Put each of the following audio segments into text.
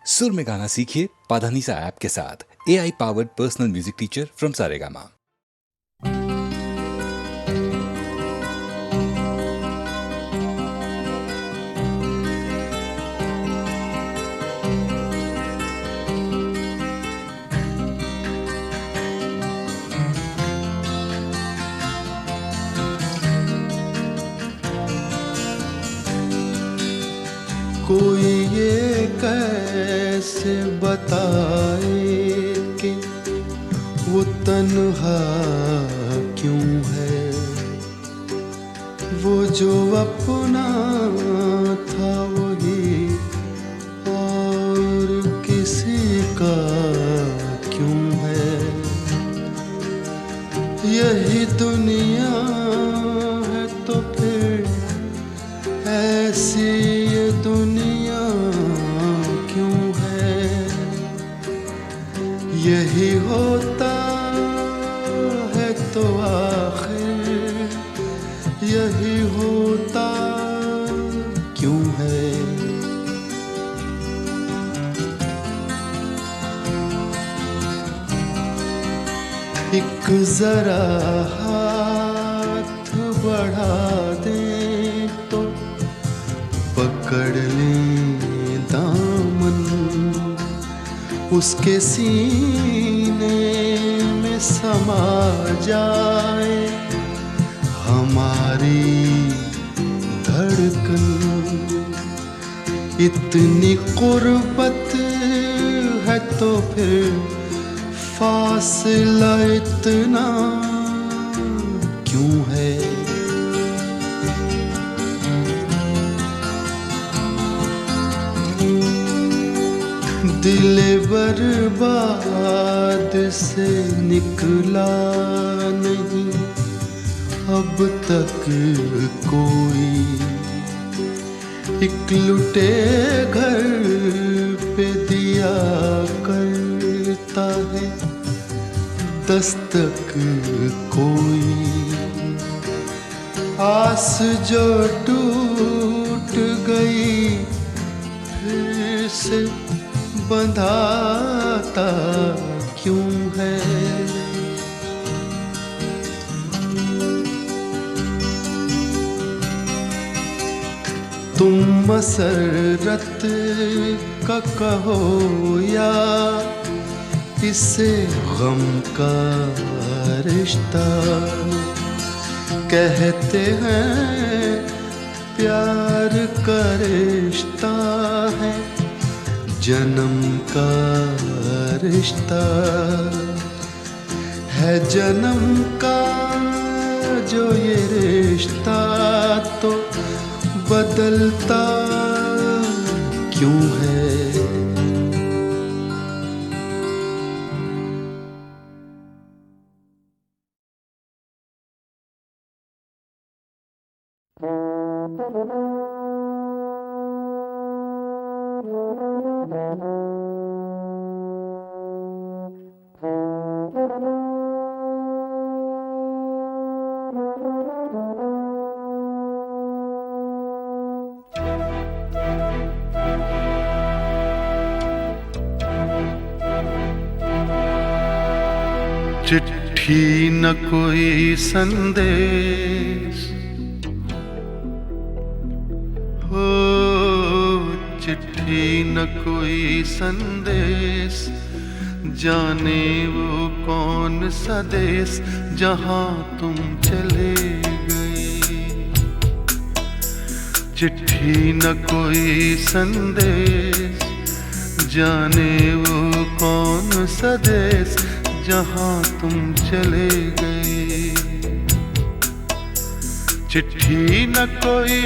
सुर में गाना सीखिए पाधानीसा ऐप के साथ। AI powered personal music teacher from Saregama. कोई ये कैसे बताए कि वो तन्हा क्यों है, वो जो अपना था वही और किसी का क्यों है। यही दुनिया है तो फिर ऐसी ये दुनिया क्यों है। यही होता है तो आखिर यही होता क्यों है। एक जरा हाथ बढ़ा दें तो पकड़ लें दामन, उसके सीने में समा जाए हमारी धड़कन। इतनी कुर्बत है तो फिर फासला इतना क्यों है। दिल बर्बाद से निकला नहीं अब तक कोई। एक लुटे घर पे दिया करता है दस्तक कोई। आस जो टूट गई फिर से बंधाता क्यों है। तुम मसरत का कहो या इसे गम का रिश्ता। कहते हैं प्यार का रिश्ता है जन्म का रिश्ता है जन्म का जो ये रिश्ता तो बदलता क्यों है। चिट्ठी न कोई संदेश हो, चिट्ठी न कोई संदेश। जाने वो कौन सा देश जहाँ तुम चले गए। चिट्ठी न कोई संदेश जाने वो कौन सा देश जहाँ तुम चले गए। चिट्ठी न कोई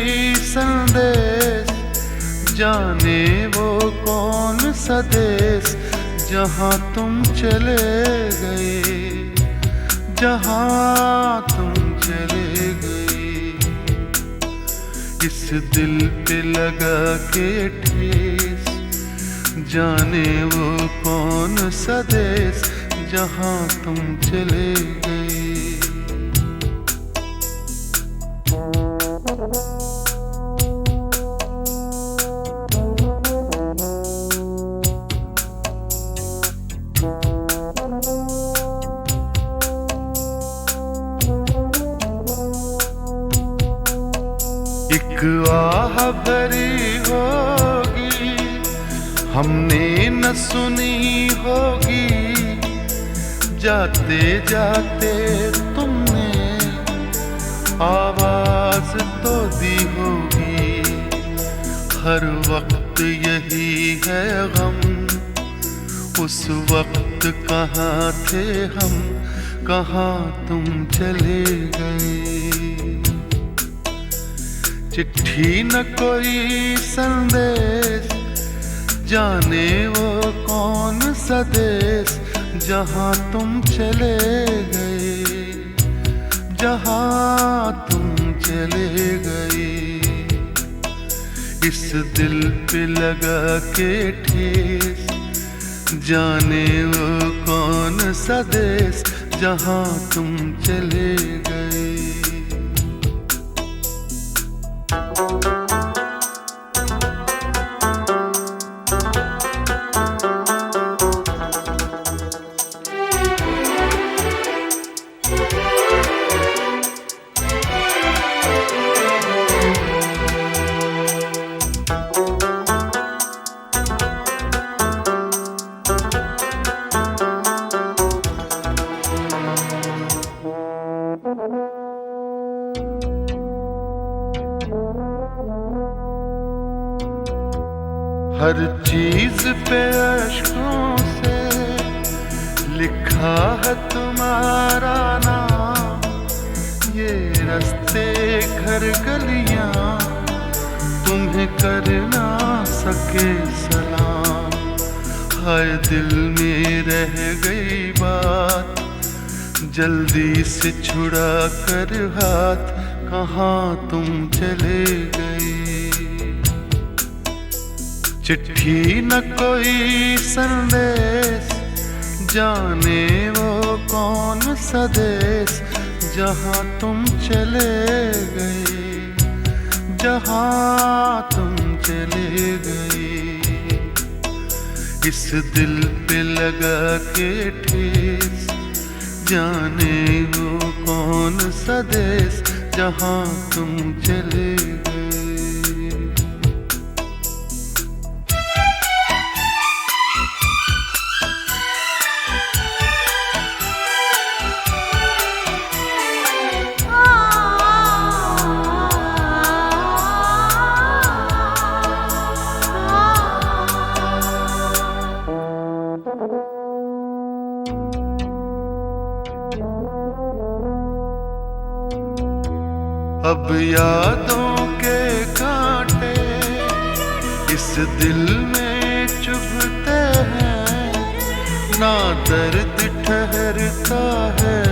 संदेश जाने वो कौन सा देश जहाँ तुम चले गए। जहाँ तुम चले गए। इस दिल पे लगा के ठेस जाने वो कौन सा देश जहाँ तुम चले गए। भरी होगी, हमने न सुनी होगी, जाते जाते तुमने आवाज तो दी होगी। हर वक्त यही है गम, उस वक्त कहाँ थे हम, कहाँ तुम चले गए। चिट्ठी न कोई संदेश, जाने वो कौन सा देश, जहाँ तुम चले गए, जहाँ तुम चले गए। इस दिल पे लगा के ठेस, जाने वो कौन सा देश, जहाँ तुम चले गए। हर चीज पे अश्कों से लिखा है तुम्हारा नाम, ये रास्ते घर गलियां तुम्हें कर ना सके सलाम। हाय दिल में रह गई बात, जल्दी से छुड़ा कर हाथ, कहाँ तुम चले गए। चिट्ठी न कोई संदेश, जाने वो कौन सा देश, जहाँ तुम चले गए, जहाँ तुम चले गए। इस दिल पे लगा के ठेस, जाने वो कौन सा देश, जहाँ तुम चले गए। अब यादों के कांटे इस दिल में चुभते हैं, ना दर्द ठहरता है,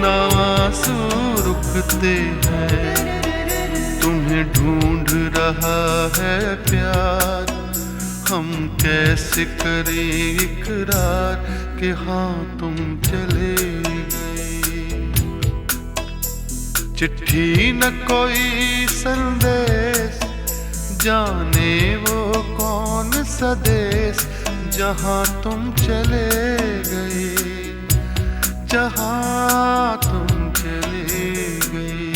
ना आंसू रुकते हैं। तुम्हें ढूंढ रहा है प्यार, हम कैसे करें इकरार कि हाँ तुम चले गए। चिट्ठी न कोई संदेश, जाने वो कौन सा देश, जहाँ तुम चले गए, जहाँ तुम चले गए।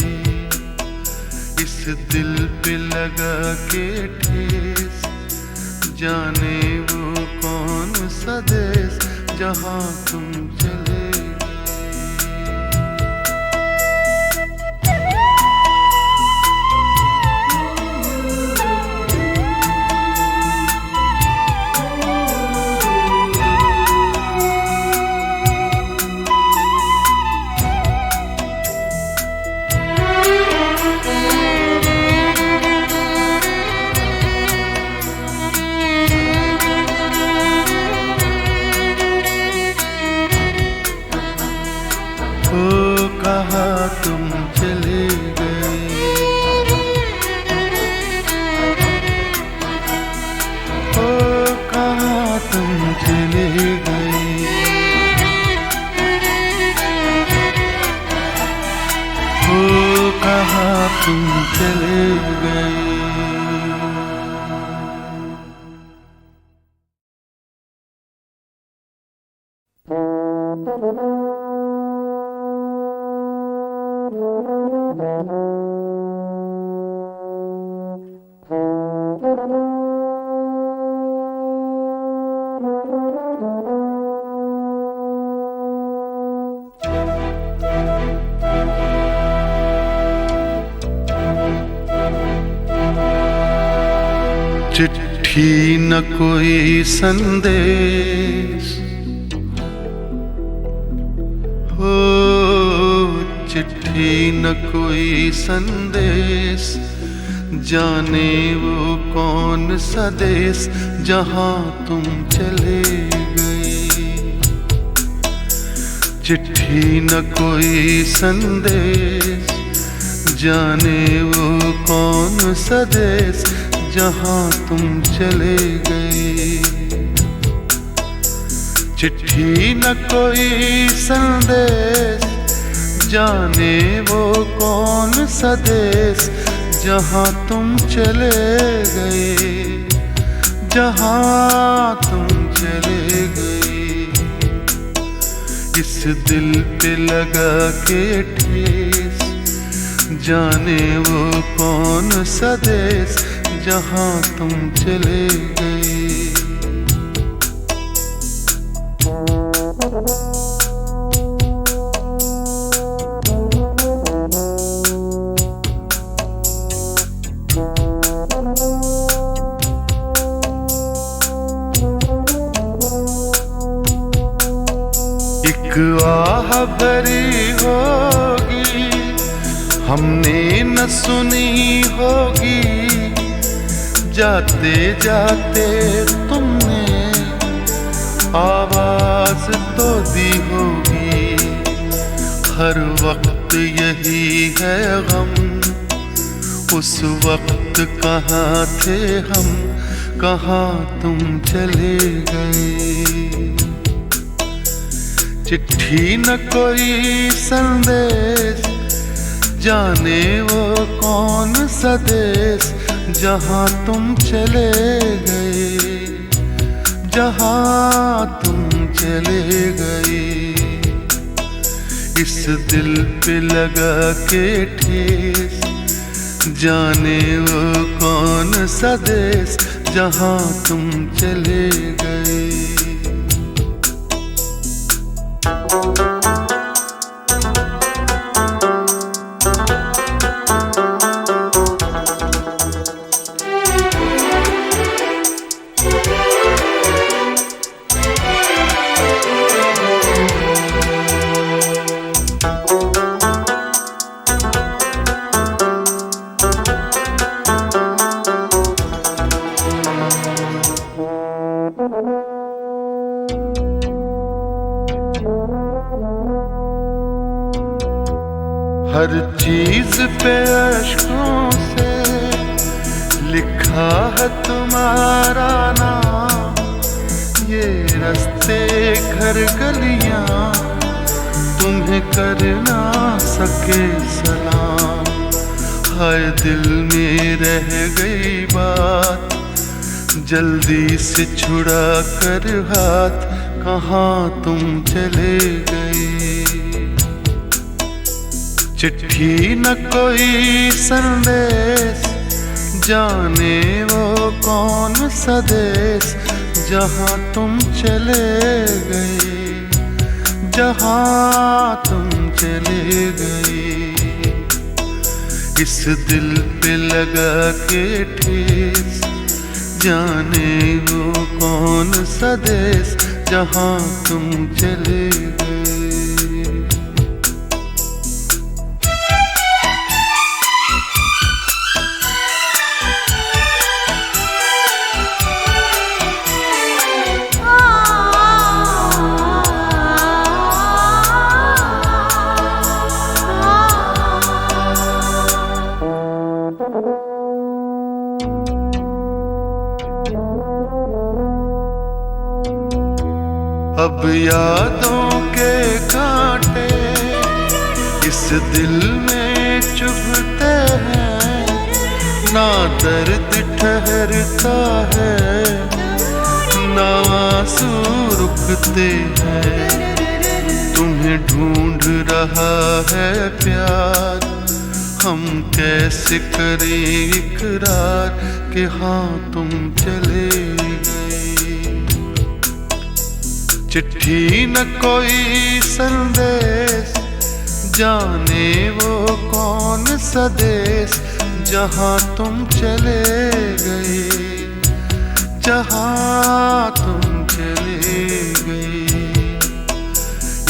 इस दिल पे लगा के ठेस, जाने वो कौन सा देश, जहाँ तुम चले गए। कहाँ तुम चले गए, ओ कहाँ तुम चले गए। ओ कहाँ तुम चले गए। चिट्ठी न कोई संदेश, हो चिट्ठी न कोई संदेश, जाने वो कौन सा देश जहां तुम चले गए। चिट्ठी न कोई संदेश, जाने वो कौन सा देश जहां तुम चले गए। चिट्ठी न कोई संदेश, जाने वो कौन सा देश जहां तुम चले गए, जहां तुम चले गए। इस दिल पे लगा के ठेस, जाने वो कौन सा देश जहां तुम चले गए। एक आह भरी होगी, हमने न सुनी होगी, जाते जाते तुमने आवाज तो दी होगी। हर वक्त यही है गम, उस वक्त कहाँ थे हम, कहाँ तुम चले गए। चिट्ठी न कोई संदेश, जाने वो कौन सा देश जहां तुम चले गए, जहां तुम चले गए। इस दिल पे लगा के ठेस, जाने वो कौन सा देश जहां तुम चले गए। हर चीज पे अश्कों से लिखा है तुम्हारा नाम, ये रास्ते घर गलियां तुम्हें कर ना सके सलाम। हाय दिल में रह गई बात, जल्दी से छुड़ा कर हाथ, कहाँ तुम चले गए। चिट्ठी न कोई संदेश, जाने वो कौन सा देश जहां तुम चले गए, जहां तुम चले गए। इस दिल पे लगा के ठेस, जाने वो कौन सा देश जहां तुम चले गए। अब यादों के कांटे इस दिल में चुभते हैं, ना दर्द ठहरता है, ना आंसू रुकते हैं। तुम्हें ढूंढ रहा है प्यार, हम कैसे करें इकरार कि हाँ तुम चले गए। चिट्ठी न कोई संदेश, जाने वो कौन सा देश जहां तुम चले गए, जहाँ तुम चले गए।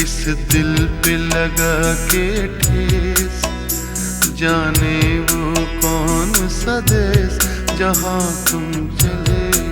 इस दिल पे लगा के ठेस, जाने वो कौन सा देश जहाँ तुम चले गए।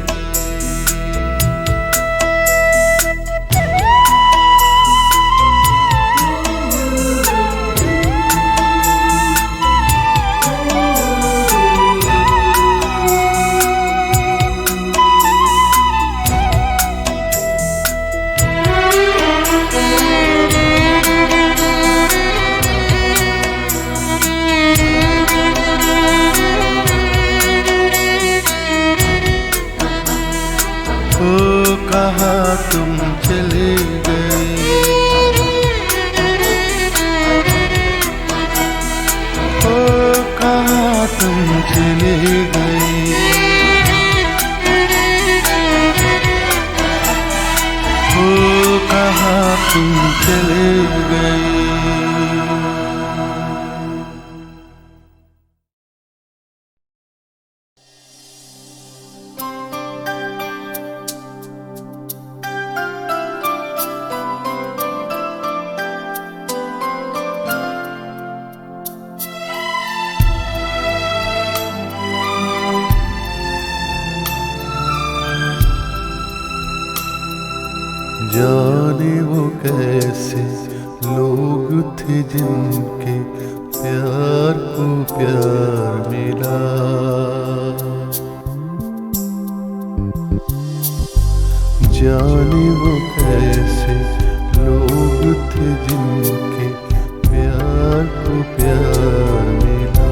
ओ कहाँ तुम चले गए, ओ कहाँ तुम चले गए, ओ कहाँ तुम चले गए। जाने वो कैसे लोग थे जिनके प्यार को प्यार मिला, जाने वो कैसे लोग थे जिनके प्यार को प्यार मिला।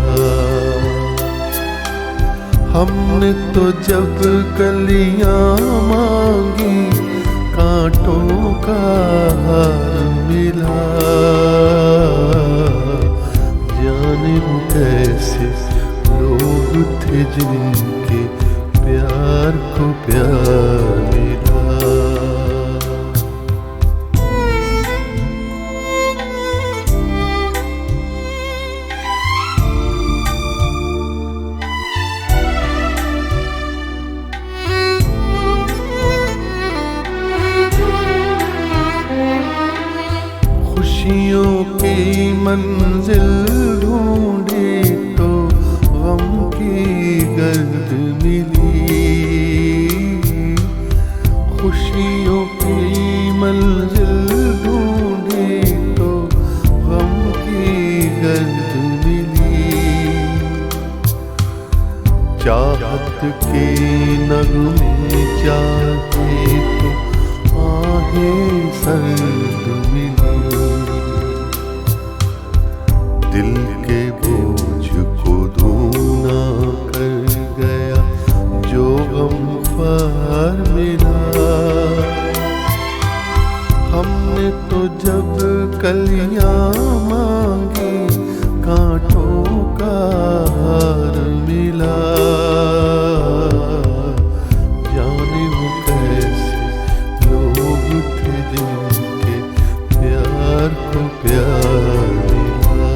हमने तो जब कलियां मांगी कांटों का हार मिला, जाने वो कैसे लोग थे जिनके प्यार को प्यार मिला। खुशियों की मंजिल ढूंढी तो गम की गर्द मिली, खुशियों की मंजिल ढूंढी तो गम की गर्द मिली। चाहत के नगमे जागे तो आहें सर्द मिली, दिल के बोझ को धूना कर गया जो गमख्वार मिला। हमने तो जब कलियां मांगी कांटों का हार मिला, जाने वो कैसे लोग थे जिनके प्यार को प्यार मिला।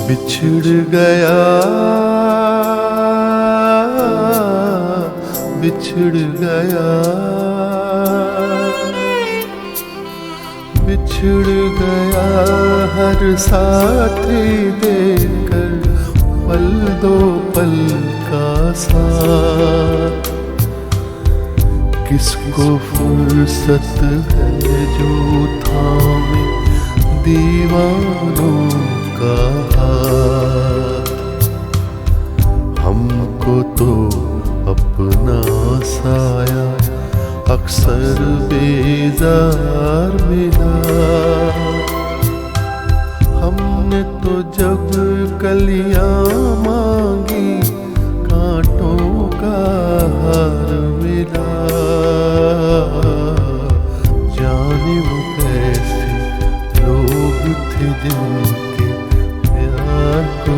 बिछड़ गया, बिछड़ गया, बिछड़ गया हर साथी देकर पल दो पल का साथ। किसको फुर्सत है जो थामे दीवानों का हाथ। हमको तो अपना साया अक्सर बेजार मिला। हमने तो जब कलियां मांगी कांटों का हार मिला। जाने वो कैसे लोग थे जिनके प्यार को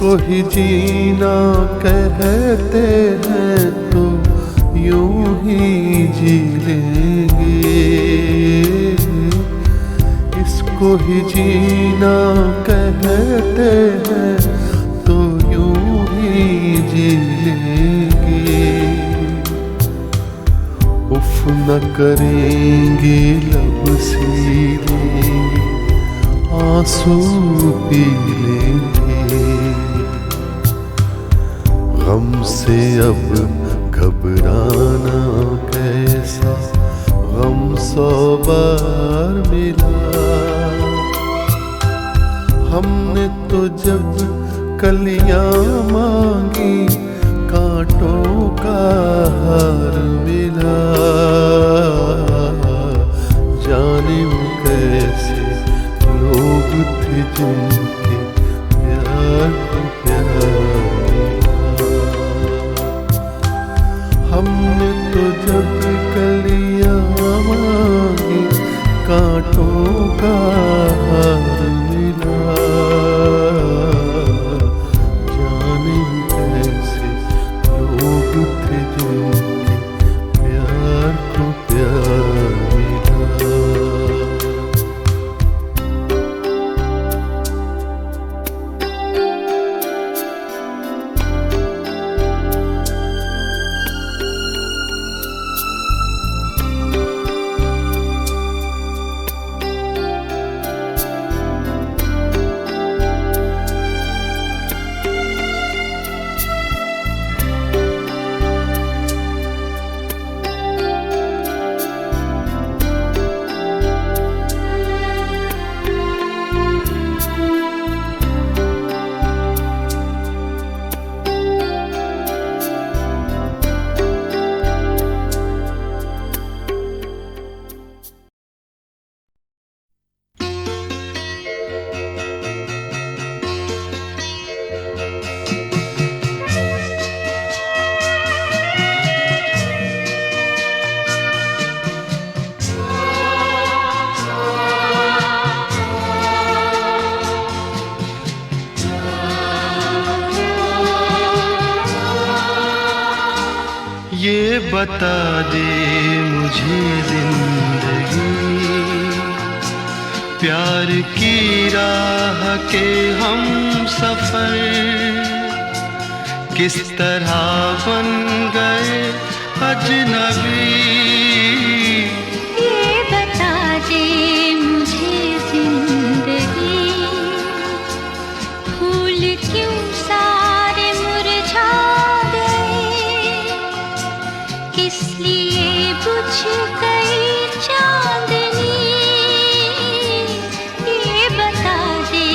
इसको ही जीना कहते हैं तो यूं ही जी लेंगे, इसको ही जीना कहते हैं तो यूं ही जी लेंगे। उफ न करेंगे लब सी लेंगे, आंसू पी लेंगे, गम से अब घबराना कैसा, गम 100 बार मिला। हमने तो जब कलियां मांगी कांटों का हार मिला, जाने वो कैसे लोग थे जिनके प्यार को प्यार मिला। हमने तो जब कलियां मांगी कांटों का हार मिला, जाने कैसे लोग थे जिनके प्यार को प्यार मिला। ये बता दे मुझे जिंदगी, प्यार की राह के हम सफर किस तरह बन गए अजनबी। ये बता दे मुझे जिंदगी, फूल क्यों सारे मुरझा गए, किस लिए बुझ गई चांदनी। ये बता दे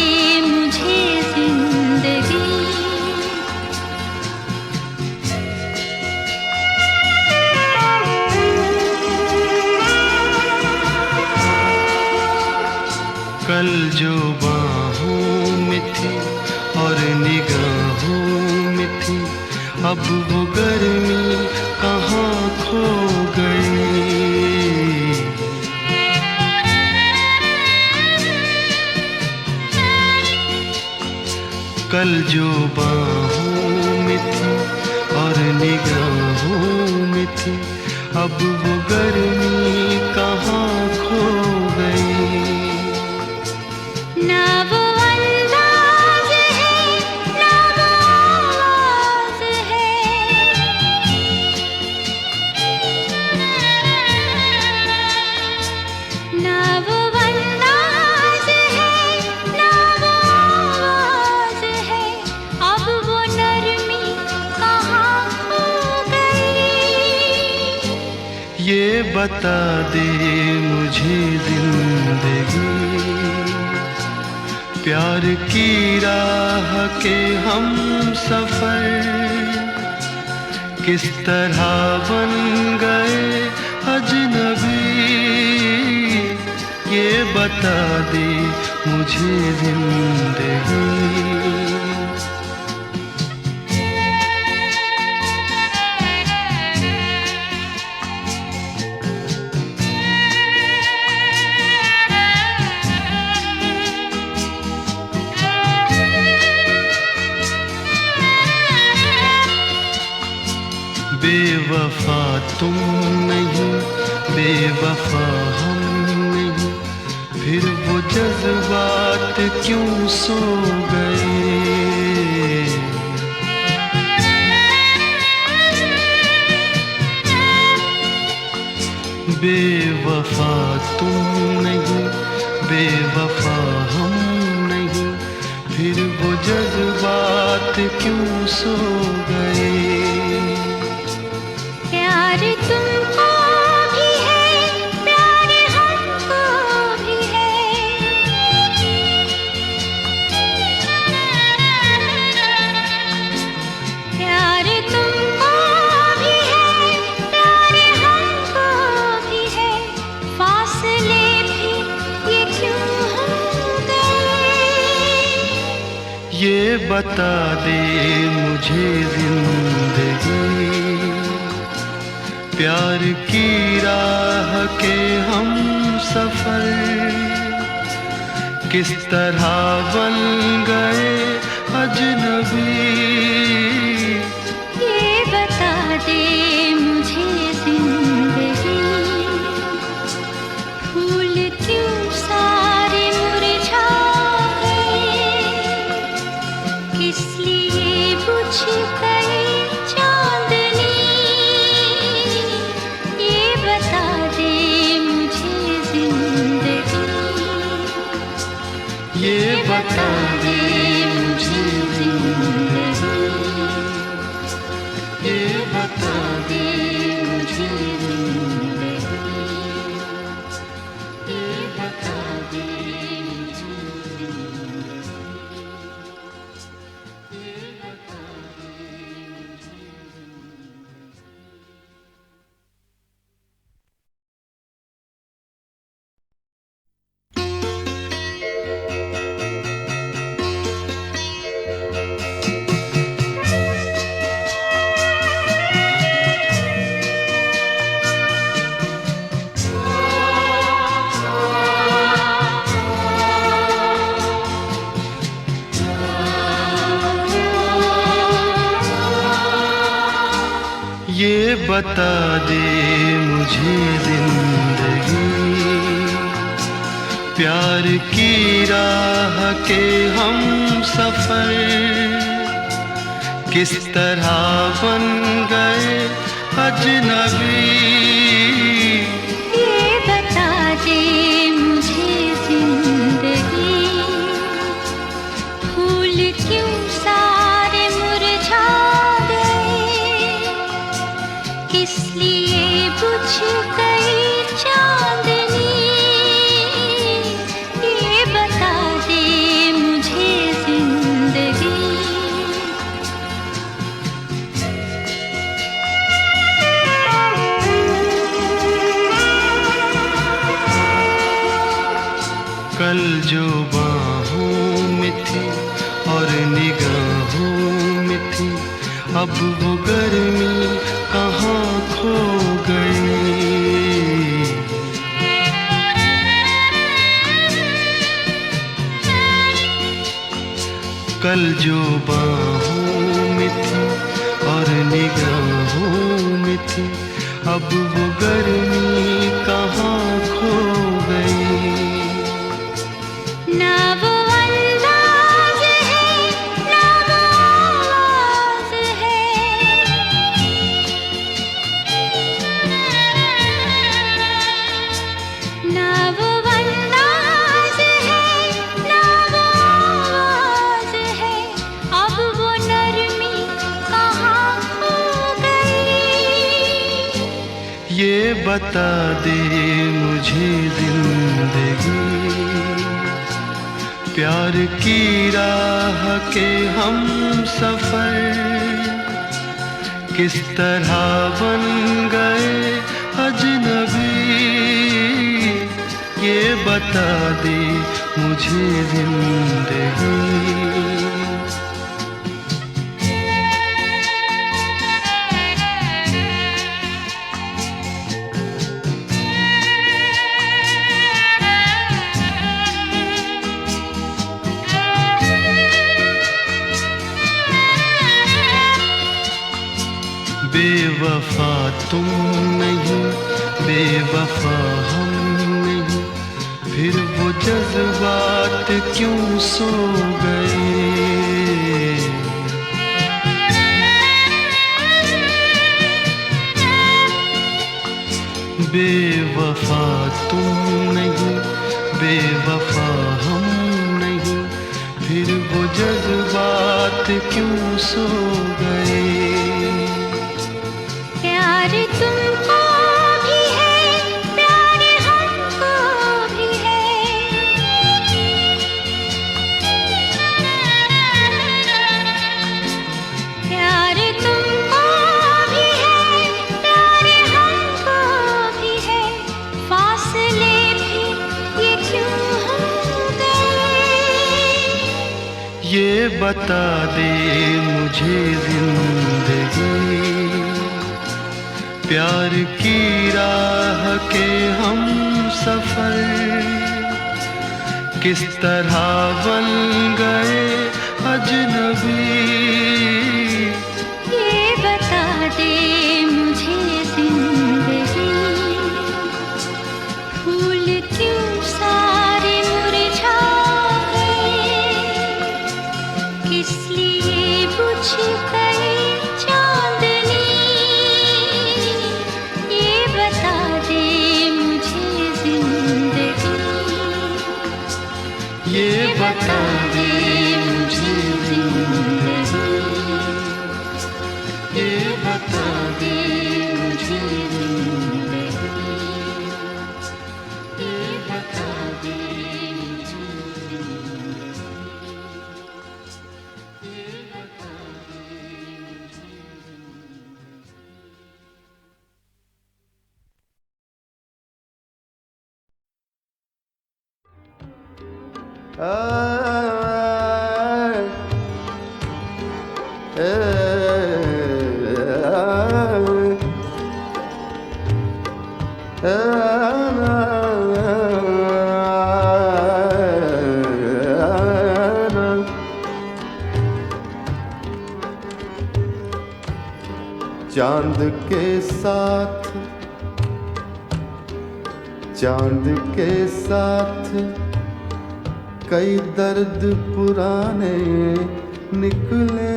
मुझे जिंदगी। कल जो बाहों में थी और निगाहों में थी, अब वो गर्मी कहाँ खो गई। कल जो बाहों में थी और निगाहों में थी, अब वो गर्मी कहाँ खो गई। ना वो अंदाज है ना वो आवाज है, ना वो अंदाज है ना वो आवाज है, अब वो नरमी कहाँ खो गई। ये बता दे मुझे जिंदगी, प्यार की राह के हम सफर किस तरह बन गए अजनबी। ये बता दे मुझे जिंदगी। बेवफा तुम नहीं, बेवफा हम नहीं, फिर वो जज्बात क्यों सो गए। बेवफा तुम नहीं, बेवफा हम नहीं, फिर वो जज्बात क्यों सो गए। प्यार तुमको भी है, प्यार हमको भी है। प्यार तुमको भी है, प्यार हमको भी है। फासले भी ये क्यों हो गए। ये बता दे मुझे जिंदगी, प्यार की राह के हम सफर किस तरह बन गए अजनबी। ये बता दे मुझे जिंदगी, फूल क्यों सारे मुरझा गए। किस लिए बुझ गई चांदनी। ये बता दे मुझे जिंदगी, ये बता दे मुझे जिंदगी, ये बता दे मुझे जिंदगी, ये बता दे मुझे ये बता दे मुझे जिंदगी, प्यार की राह के हम सफर किस तरह बन गए अजनबी। ये बता दे मुझे जिंदगी, फूल क्यों सारे मुरझा गए। किस लिए बुझ गई चांदनी। ये बता दे मुझे जिंदगी। कल जो बाहों में थी और निगाहों में थी, अब वो गर्मी कहाँ खो गई। कल जो बाहों में थी और निगाहों में थी, अब वो गर्मी कहाँ खो गई। ना वो अंदाज है, ना वो आवाज है। ना वो अंदाज है, ना वो आवाज है। अब वो नरमी कहाँ खो गई। ये बता दे मुझे जिंदगी, प्यार की राह के हम सफर किस तरह बन गए अजनबी। ये बता दे मुझे जिंदगी। बेवफा तुम नहीं, बेवफा हम नहीं, फिर वो जज्बात क्यों सो गए। बेवफा तुम नहीं, बेवफा हम नहीं, फिर वो जज्बात क्यों सो गए। प्यार तुमको भी है, प्यार हमको भी है, प्यार तुमको भी है, प्यार हमको भी है, फासले भी ये क्यों हो गए। ये बता दे मुझे जिंदगी, प्यार की राह के हम सफर किस तरह बन गए अजनबी। ये बता दे मुझे जिंदगी, फूल क्यों सारे मुरझा गए, किस लिए बुझ गई चांदनी। ये बता दे मुझे जिंदगी, ये बता दे मुझे जिंदगी, ये बता दे मुझे जिंदगी, ये बता दे मुझे चांद के साथ, चांद के साथ कई दर्द पुराने निकले।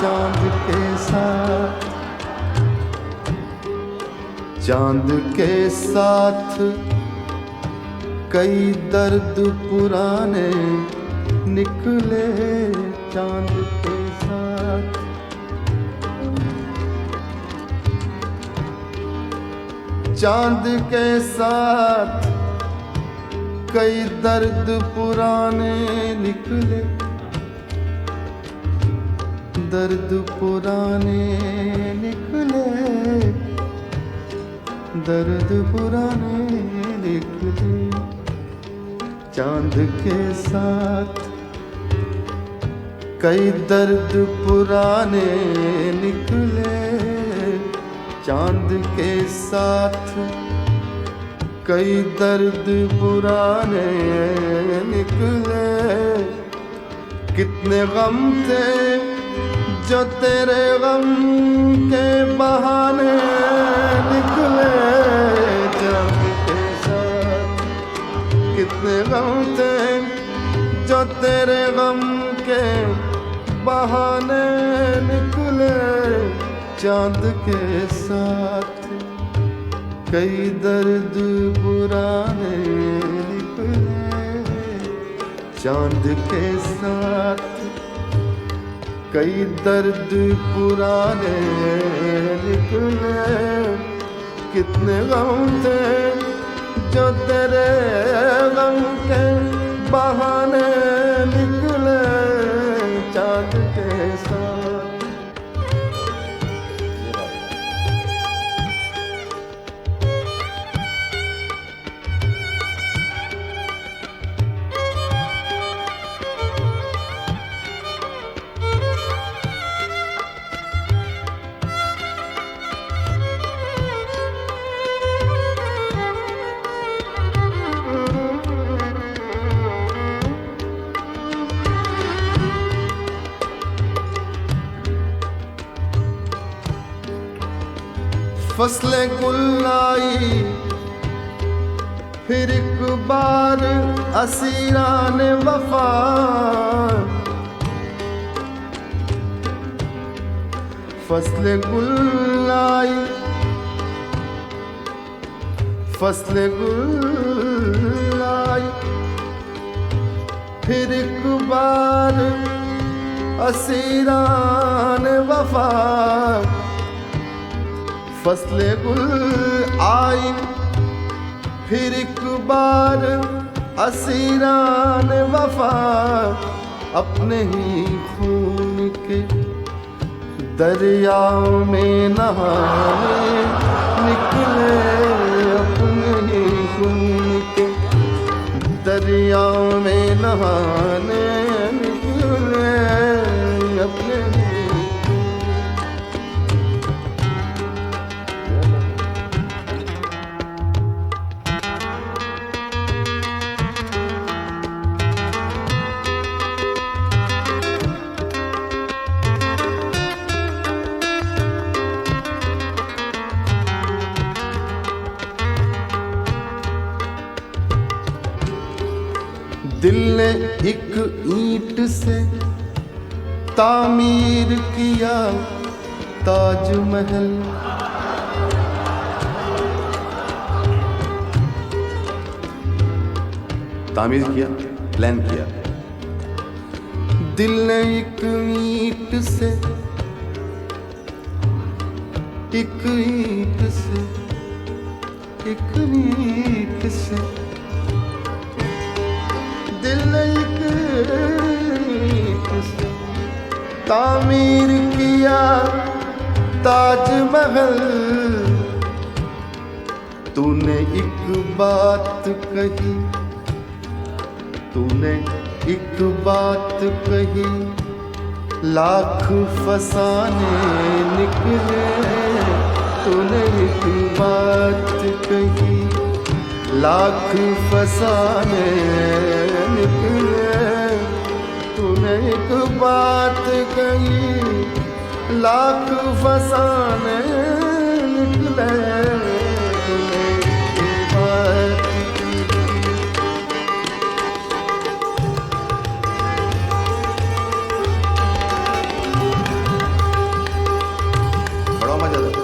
चांद के साथ, चांद के साथ कई दर्द पुराने निकले। चांद के साथ, चांद के साथ कई दर्द पुराने निकले। दर्द पुराने निकले, दर्द पुराने निकले। चांद के साथ कई दर्द पुराने निकले। चांद के साथ कई दर्द पुराने निकले। कितने गम थे जो तेरे गम के बहाने निकले। चांद के साथ कितने गम थे जो तेरे गम के बहाने निकले। चांद के साथ कई दर्द पुराने निकले। चांद के साथ कई दर्द पुराने निकले। कितने गम थे जो तेरे गम के बहाने निकले। चांद के साथ फसलें गुल आई फिर एक बार असीरान वफा, फसलें गुल आई फसलें गुल आई फिर एक बार असीरान वफा, फसलें गुल आई फिर एक बार असीरान वफा, अपने ही खून के दरियाओं में नहाने निकले, अपने ही खून के दरियाओं में नहाने निकले, अपने ही दिल ने एक ईंट से तामीर किया ताजमहल, तामीर किया, प्लान किया। दिल ने एक ईंट से, एक ईंट से, एक ईंट से, दिल ने एक ईंट से तामीर किया ताजमहल। तूने एक बात कही, तूने एक बात कही, लाख फसाने निकले। तूने एक बात कही, लाख फसाने निकले। तूने एक बात कही, लाख फसाने निकले। तूने एक बात बड़ा मजा आता।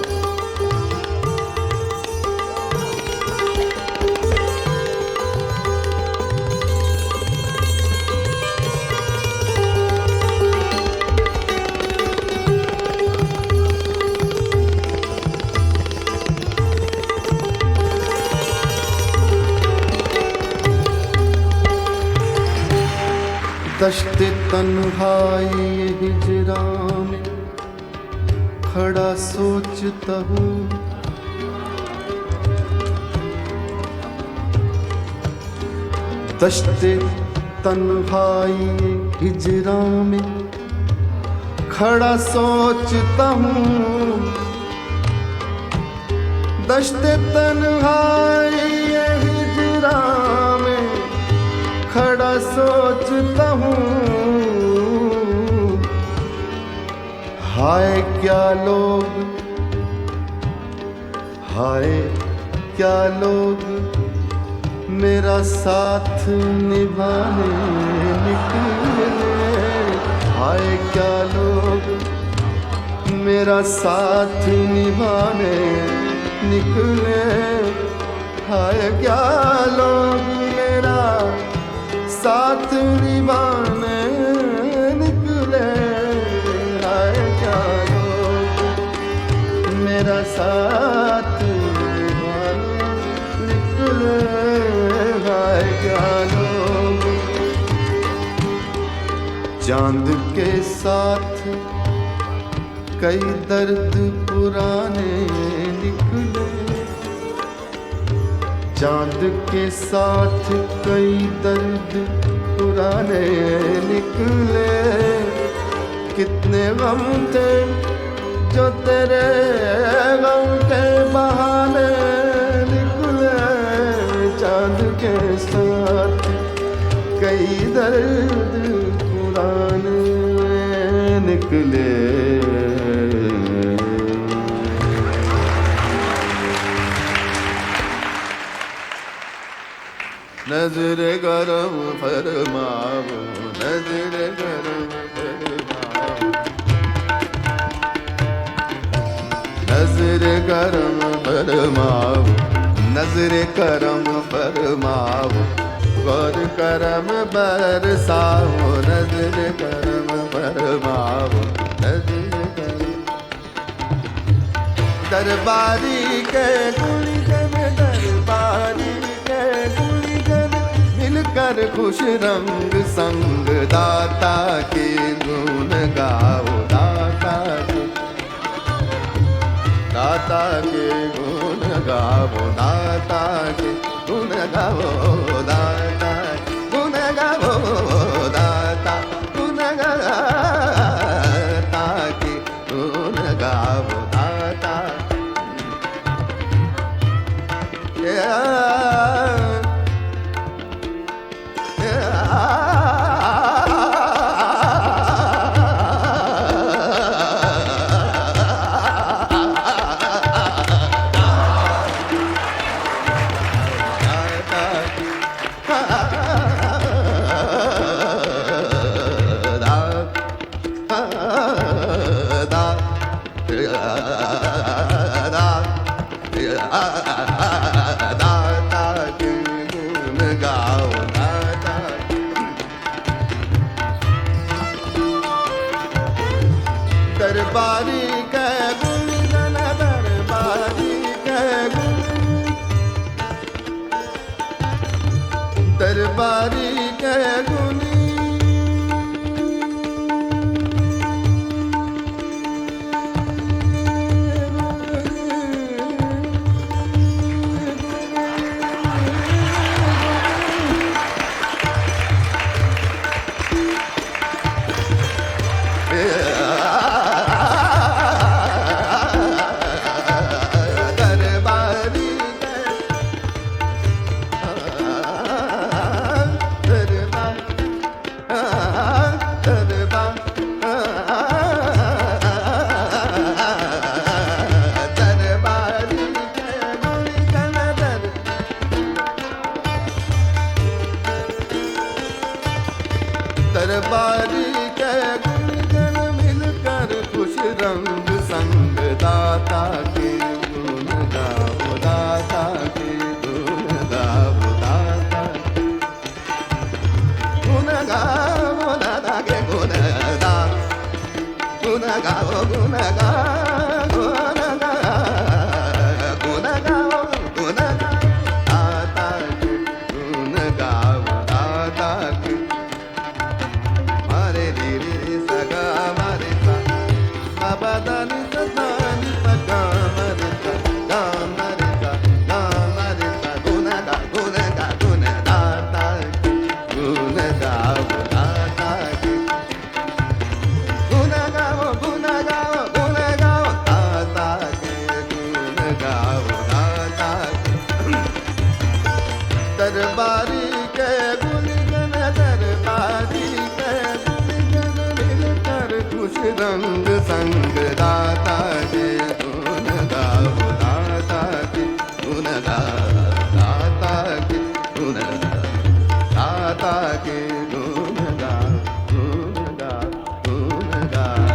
दश्त तन्हाई हिजरा में खड़ा सोचता हूँ, दश्त तन्हाई हिजरा में खड़ा सोचता हूँ। दश्त तन्हाई हिजरा में खड़ा सोचता हूँ। हाय क्या लोग, हाय क्या लोग मेरा साथ निभाने निकले। हाय क्या लोग मेरा साथ निभाने निकले। हाय क्या लोग मेरा साथ निभाने निकले। हाय क्या लोग मेरा साथ निभाने निकले। हाय क्या लोग चांद के साथ कई दर्द पुराने निकले। चांद के साथ कई दर्द पुराने निकले। कितने गम थे जो तेरे गम के बहाने निकले। चांद के साथ कई दर्द पुराने निकले। नजर करम फरमाओ, नजर करम फरमाओ, नजर करम फरमाओ, नजर करम फरमाओ, गौर करम बरसाओ, नजर करम फरमाओ, नजर करम। दरबारी के गुणगन, दरबारी के गुणगन, मिलकर खुश रंग संग दाता के गुण गाओ, दाता के, दाता के गुण गाओ, दाता के गुण गाओ, दाता गुण गाओ, दाता गुण गाता के गुण गाओ, दाता। दरबारी के गुणगन, दरबारी के गुण, दरबारी के गुण, दरबारी के गुणगन, मिलकर खुश रंग संग दाता के गुण गाओ, दाता के गुण गाओ, दाता गुण गाओ, दाता के गुण गा, गुण गाओ, गुण गाओ, गुण गाओ, गुण गाओ, गुण गाओ, दाता के गुण गाओ, दाता के। मारे रे रे सगा मारे सा, बाबा दानी सा दानी सा गा मारे सा, गा मारे सा, गा मारे सा, गुण गा, गुण गा, गुण दाता के गुण गाओ, दाता के गुण गाओ, गुण गाओ, गुण गाओ, दाता के गुण गाओ, दाता के। दरबारी के गुणगन, दरबारी के गुणगन, मिलकर खुश रंग संग दाता के गुण गाओ, दाता के गुण गाओ, दाता के गुण गाओ, दाता के गुण गाओ, गुण गाओ, गुण गाओ।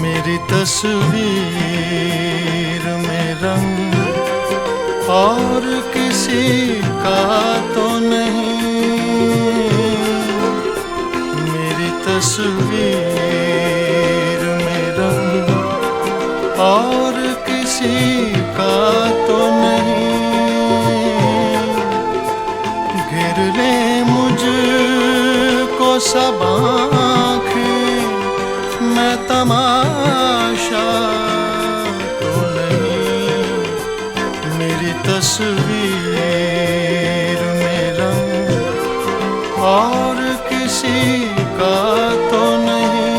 मेरी तस्वीर में रंग और किसी का तो नहीं, मेरी तस्वीर में रंग और किसी का तो नहीं। घिर ले मुझको सब आँखें, मैं तमाशा तो नहीं, मेरी तस्वीर में रंग और किसी का तो नहीं,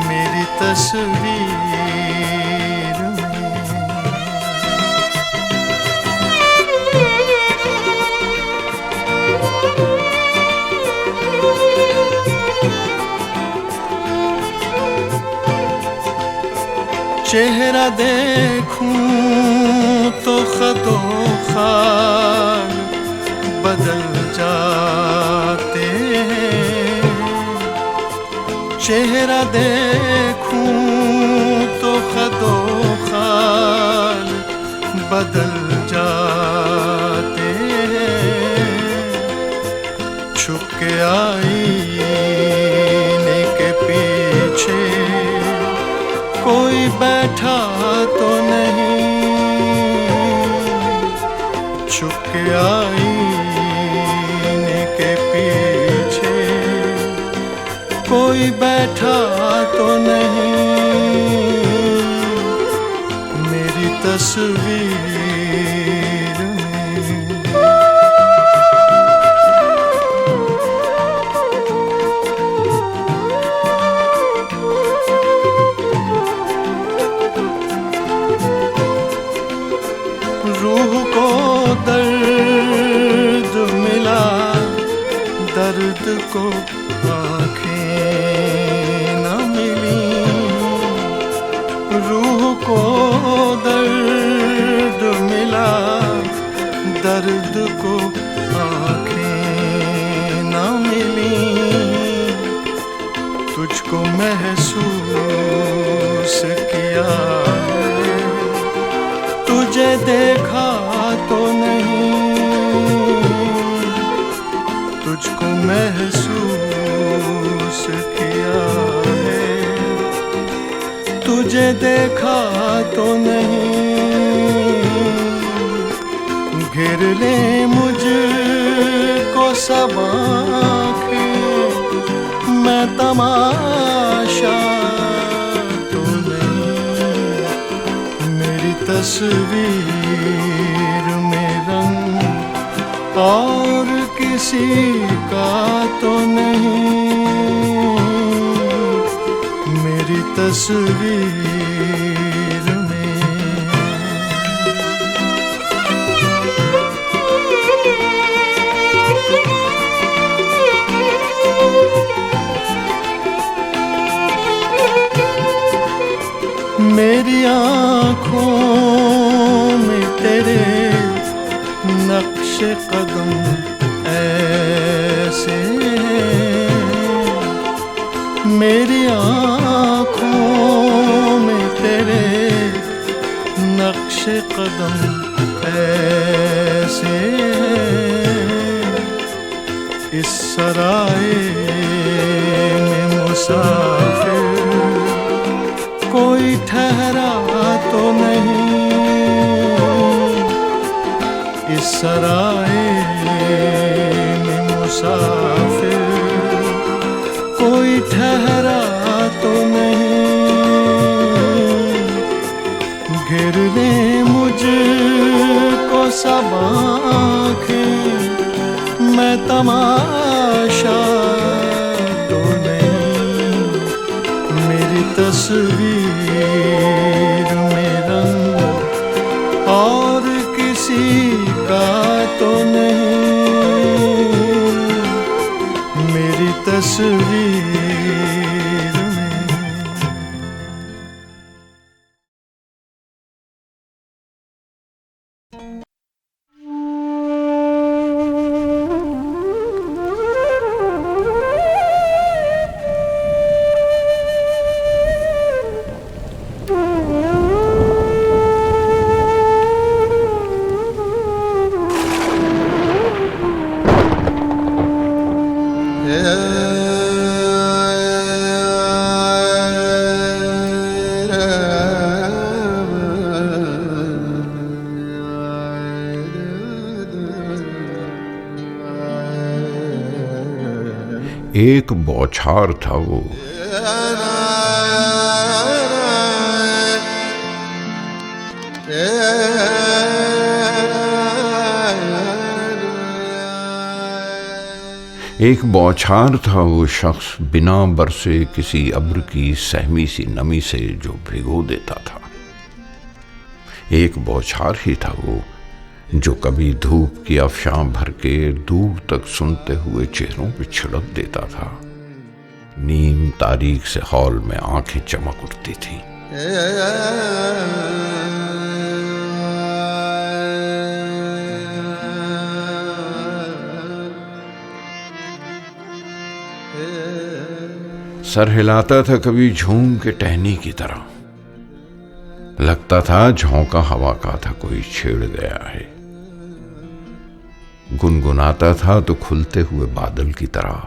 मेरी तस्वीर चेहरा देखूं तो खतो खाल बदल जाते हैं, चेहरा देखूं तो खतो खाल बदल जाते हैं, छुप के आईने के पीछे कोई बैठा तो नहीं, छुप के आईने के पीछे कोई बैठा तो नहीं, मेरी तस्वीर में। रूह को दर्द मिला, दर्द को आँखें न मिली, रूह को दर्द मिला, दर्द को आँखें न मिली, तुझको महसूस किया, तुझे देखा तो नहीं, तुझको महसूस किया है, तुझे देखा तो नहीं, घेर ले मुझको सब आँखें, मैं तमाशा तो नहीं, मेरी तस्वीर में रंग और किसी का तो नहीं, मेरी तस्वीर में। मेरी आँखों में तेरे नक्शे कदम ऐसे हैं, मेरी आँखों में तेरे नक्शे कदम ऐसे हैं, इस सराय में मुसाफिर कोई ठहरा तो नहीं, इस सराय में मुसाफिर कोई ठहरा तो नहीं, घेर ले मुझको सब आँखें, मैं तमाशा तो नहीं, मेरी तस्वीर में रंग और किसी का तो नहीं, मेरी तस्वीर में। एक बौछार था वो, एक बौछार था वो शख्स बिना बरसे किसी अब्र की सहमी सी नमी से जो भिगो देता था। एक बौछार ही था वो जो कभी धूप की अफशां भर के दूर तक सुनते हुए चेहरों पे छिड़क देता था। नीम तारीख से हॉल में आंखें चमक उठती थी। सर हिलाता था कभी झूम के टहनी की तरह, लगता था झोंका हवा का था कोई छेड़ गया है। गुनगुनाता था तो खुलते हुए बादल की तरह,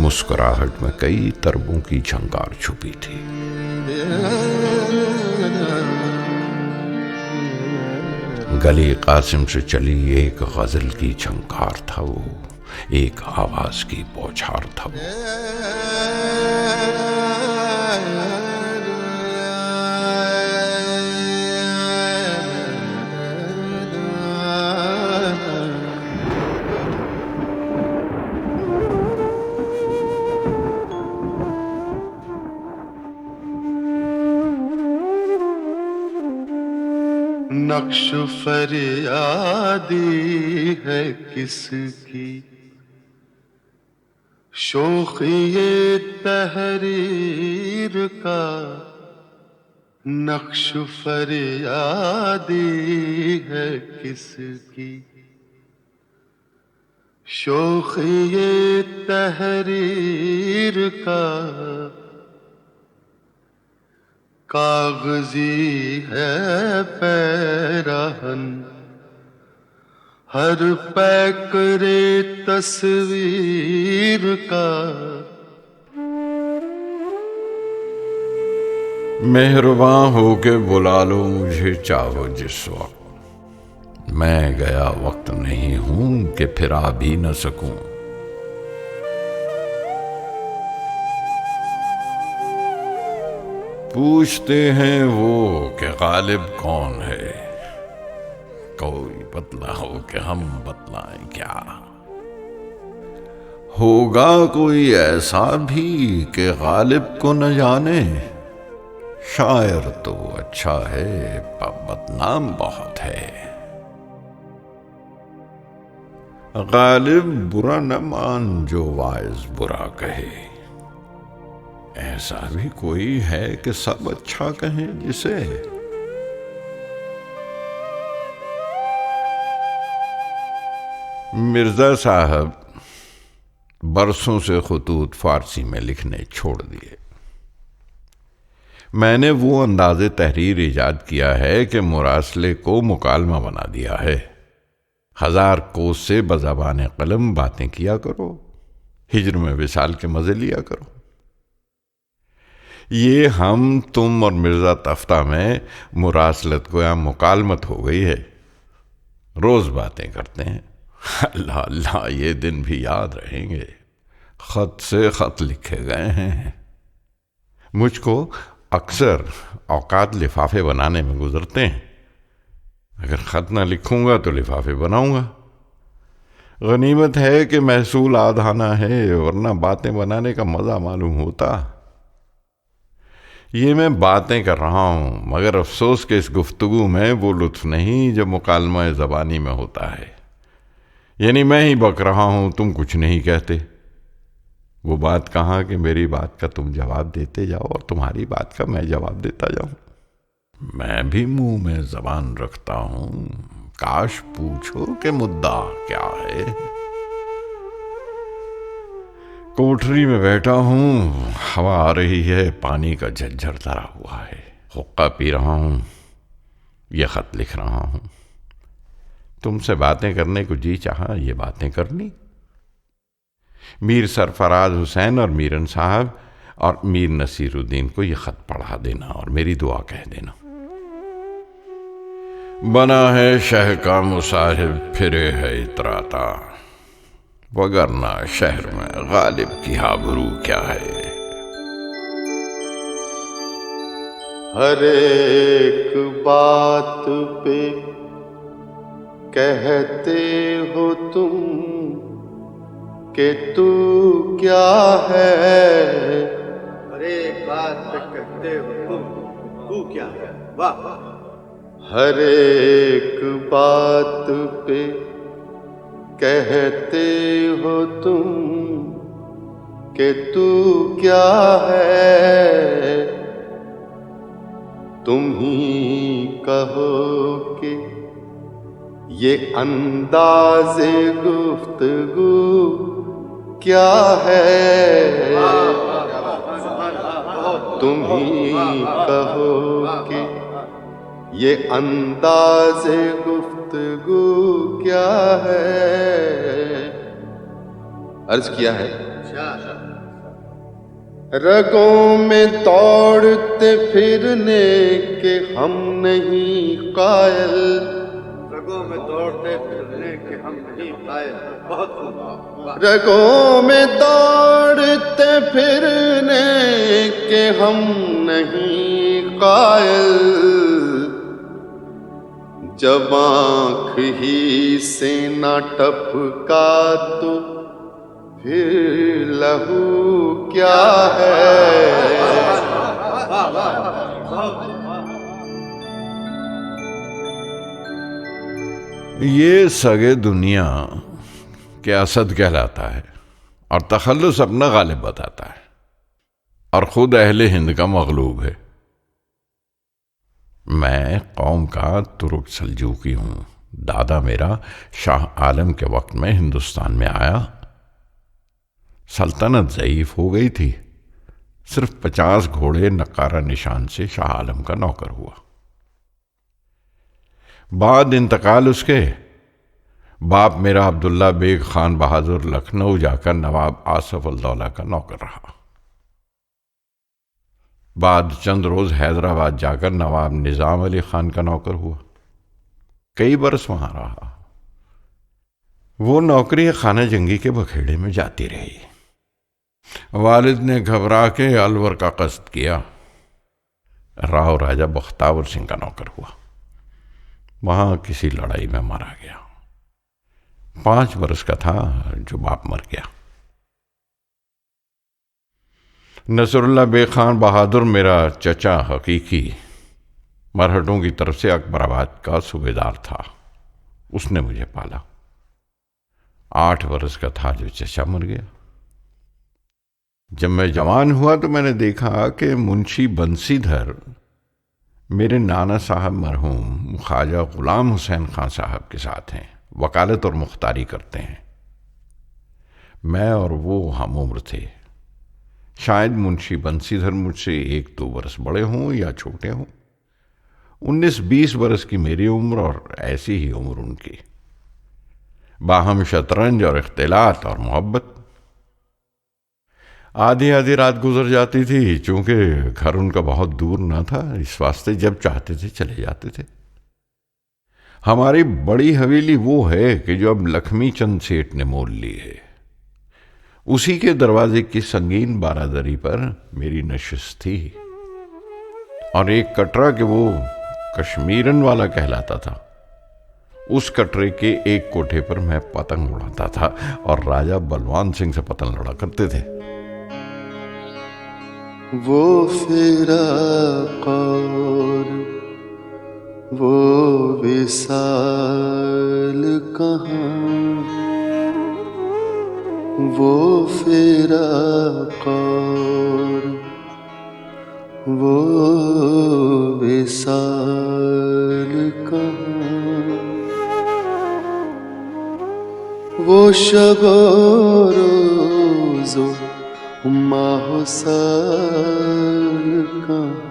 मुस्कुराहट में कई तरबों की झंकार छुपी थी। गली कासिम से चली एक गजल की झंकार था वो, एक आवाज की बौछार था वो। नक्श फरियादी है किसकी, शोखिए तहरीर का। नक्श फरियादी है किसकी, शोखिए तहरीर का। कागजी है पैराहन हर पैकरे तस्वीर का। मेहरबान होके बुला लो मुझे चाहो जिस वक्त, मैं गया वक्त नहीं हूं कि फिर आ भी न सकूं। पूछते हैं वो कि गालिब कौन है, कोई बतलाओ कि हम बतलाएं क्या। होगा कोई ऐसा भी कि गालिब को न जाने, शायर तो अच्छा है पर बदनाम बहुत है। गालिब बुरा न मान जो वाइज बुरा कहे, ऐसा भी कोई है कि सब अच्छा कहें जिसे। मिर्जा साहब बरसों से खुतूत फारसी में लिखने छोड़ दिए। मैंने वो अंदाज़े तहरीर इजाद किया है कि मुरासले को मुकालमा बना दिया है। 1000 कोस से बज़बान कलम बातें किया करो, हिज्र में विसाल के मजे लिया करो। ये हम तुम और मिर्जा तफ्ता में मुरासलत को या मुकालमत हो गई है। रोज बातें करते हैं। अल्लाह अल्लाह ये दिन भी याद रहेंगे। खत से खत लिखे गए हैं। मुझको अक्सर औकात लिफाफे बनाने में गुजरते हैं। अगर खत ना लिखूंगा तो लिफाफे बनाऊंगा। गनीमत है कि महसूल आधाना है, वरना बातें बनाने का मजा मालूम होता। ये मैं बातें कर रहा हूं, मगर अफसोस के इस गुफ्तगू में वो लुत्फ नहीं जो मुकालमा ज़बानी में होता है। यानी मैं ही बक रहा हूं, तुम कुछ नहीं कहते। वो बात कहाँ कि मेरी बात का तुम जवाब देते जाओ और तुम्हारी बात का मैं जवाब देता जाऊं। मैं भी मुंह में जबान रखता हूं, काश पूछो कि मुद्दा क्या है। कोठरी में बैठा हूं, हवा आ रही है, पानी का झज्झर धरा हुआ है। हुक्का पी रहा हूं, यह खत लिख रहा हूं। तुमसे बातें करने को जी चाहा, ये बातें करनी। मीर सरफराज हुसैन और मीरन साहब और मीर नसीरुद्दीन को यह खत पढ़ा देना और मेरी दुआ कह देना। बना है शह का मुसाहिब फिरे है इतराता, वगरना शहर में गालिब की आबरू क्या है। हर एक बात पे कहते हो तुम कि तू क्या है। हर एक बात पे कहते हो तुम, तू क्या है। वाह। हर एक बात पे कहते हो तुम कि तू क्या है। तुम ही कहो कि ये अंदाज़े गुफ्तगू क्या है। तुम ही कहो कि ये अंदाज़े गुफ्तगू क्या है। अर्ज किया है, रगों में दौड़ते फिरने के हम नहीं कायल। रगों में दौड़ते फिरने के हम नहीं कायल। बहुत खूब। रगों में दौड़ते फिरने के हम नहीं कायल। जब आँख ही से न टपका तो फिर लहू क्या है। ये सगे दुनिया के असद कहलाता है और तखल्लुस अपना गालिब बताता है और खुद अहले हिंद का मगलूब है। मैं कौम का तुर्क सल्जूकी हूं। दादा मेरा शाह आलम के वक्त में हिंदुस्तान में आया। सल्तनत ज़ईफ हो गई थी। सिर्फ 50 घोड़े नकारा निशान से शाह आलम का नौकर हुआ। बाद इंतकाल उसके बाप मेरा अब्दुल्ला बेग खान बहादुर लखनऊ जाकर नवाब आसफ उल-दौला का नौकर रहा। बाद चंद रोज हैदराबाद जाकर नवाब निजाम अली खान का नौकर हुआ। कई बरस वहां रहा। वो नौकरी खाना जंगी के बखेड़े में जाती रही। वालिद ने घबरा के अलवर का कस्द किया। राव राजा बख्तावर सिंह का नौकर हुआ। वहां किसी लड़ाई में मारा गया। 5 बरस का था जो बाप मर गया। नसरुल्ला बेग खान बहादुर मेरा चचा हकीकी मरहटों की तरफ से अकबराबाद का सूबेदार था। उसने मुझे पाला। 8 बरस का था जो चचा मर गया। जब मैं जवान हुआ तो मैंने देखा कि मुंशी बंसीधर मेरे नाना साहब मरहूम ख्वाजा गुलाम हुसैन खान साहब के साथ हैं। वकालत और मुख्तारी करते हैं। मैं और वो हम उम्र थे। शायद मुंशी बंसीधर मुझसे 1-2 बरस बड़े हों या छोटे हों। 19-20 बरस की मेरी उम्र और ऐसी ही उम्र उनकी। बाहम शतरंज और इख्तिलात और मोहब्बत। आधी आधी रात गुजर जाती थी। चूंकि घर उनका बहुत दूर ना था, इस वास्ते जब चाहते थे चले जाते थे। हमारी बड़ी हवेली वो है कि जो अब लक्ष्मी चंद सेठ ने मोल ली है। उसी के दरवाजे की संगीन बारादरी पर मेरी नशिस्त थी। और एक कटरा के वो कश्मीरन वाला कहलाता था। उस कटरे के एक कोठे पर मैं पतंग उड़ाता था और राजा बलवान सिंह से पतंग लड़ा करते थे। वो फिराक और वो विसाल कहाँ। वो फिराक और वो विसाल कहाँ। वो शब रोज़ो माहो साल कहाँ।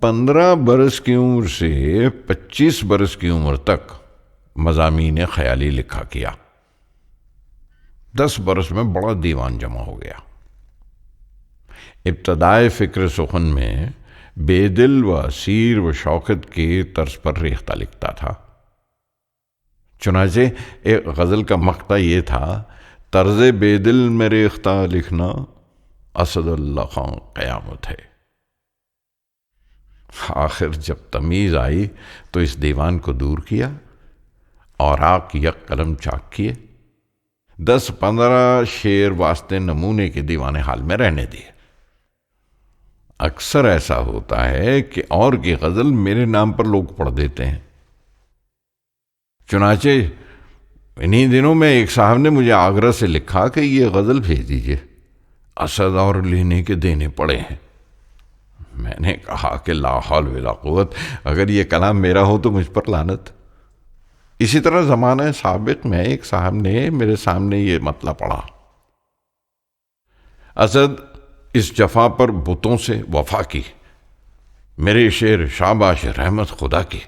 15 बरस की उम्र से 25 बरस की उम्र तक मज़ामीन ख्याली लिखा किया। 10 बरस में बड़ा दीवान जमा हो गया। इब्तदाए फ़िक्र सुखन में बेदिल व असीर व शौकत के तर्ज पर रेख्ता लिखता था। चुनाचे एक गज़ल का मक़ता ये था, तर्ज़ बेदिल में रेख्ता लिखना असदुल्लाह खां क़यामत है। आखिर जब तमीज़ आई तो इस दीवान को दूर किया और आक यक कलम चाक किए, 10-15 शेर वास्ते नमूने के दीवाने हाल में रहने दिए। अक्सर ऐसा होता है कि और की गज़ल मेरे नाम पर लोग पढ़ देते हैं। चुनाचे इन्हीं दिनों में एक साहब ने मुझे आगरा से लिखा कि ये गज़ल भेज दीजिए, असद और लेने के देने पड़े हैं। मैंने कहा कि ला हौल वला कुव्वत, अगर ये कलाम मेरा हो तो मुझ पर लानत। इसी तरह ज़माने साबिक़ में एक साहब ने मेरे सामने ये मतला पढ़ा, असद इस जफा पर बुतों से वफा की, मेरे शेर शाबाश रहमत खुदा की।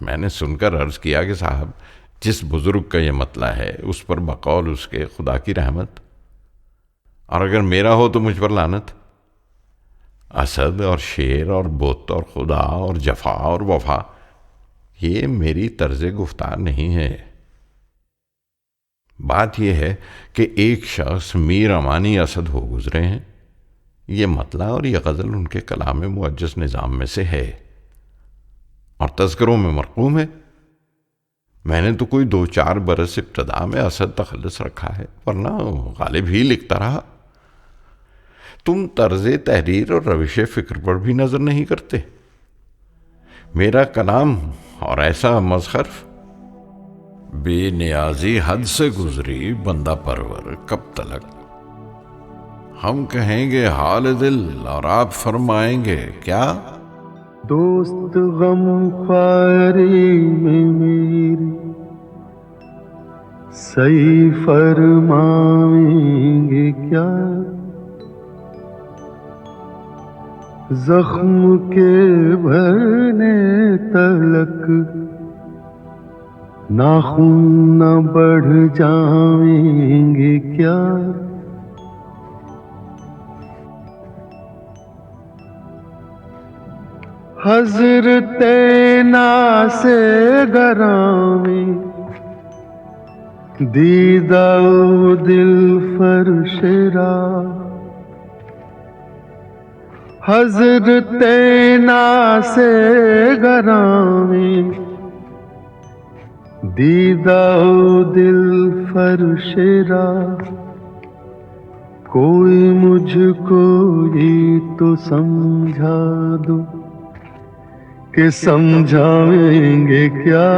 मैंने सुनकर अर्ज किया कि साहब, जिस बुजुर्ग का ये मतला है उस पर बकौल उसके खुदा की रहमत, और अगर मेरा हो तो मुझ पर लानत। असद और शेर और बुत और खुदा और जफा और वफा, ये मेरी तर्ज गुफ्तार नहीं है। बात यह है कि एक शख्स मीर अमानी असद हो गुजरे हैं। ये मतला और यह गज़ल उनके कलाम मुअज्जज़ निज़ाम में से है और तज़किरों में मरक़ूम है। मैंने तो कोई 2-4 बरस इब्तदा में असद तखल्लुस रखा है, वरना गालिब ही लिखता रहा। तुम तर्ज़ तहरीर और रविश फ़िक्र पर भी नज़र नहीं करते। मेरा कलाम और ऐसा मज़हर, बेनियाजी हद से गुजरी बंदा परवर कब तलक। हम कहेंगे हाल दिल और आप फरमाएंगे क्या। दोस्त गम ख्वारी में मेरी सही फरमाएंगे क्या। जख्म के भरने तलक नाखून न बढ़ जाएंगे क्या। हज़रते नासे गरामी दीदा दिल फरशरा। हज़रते नासे गरामी दीदा दिल फरशरा। कोई मुझको ये तो समझा दो कि समझाएंगे क्या।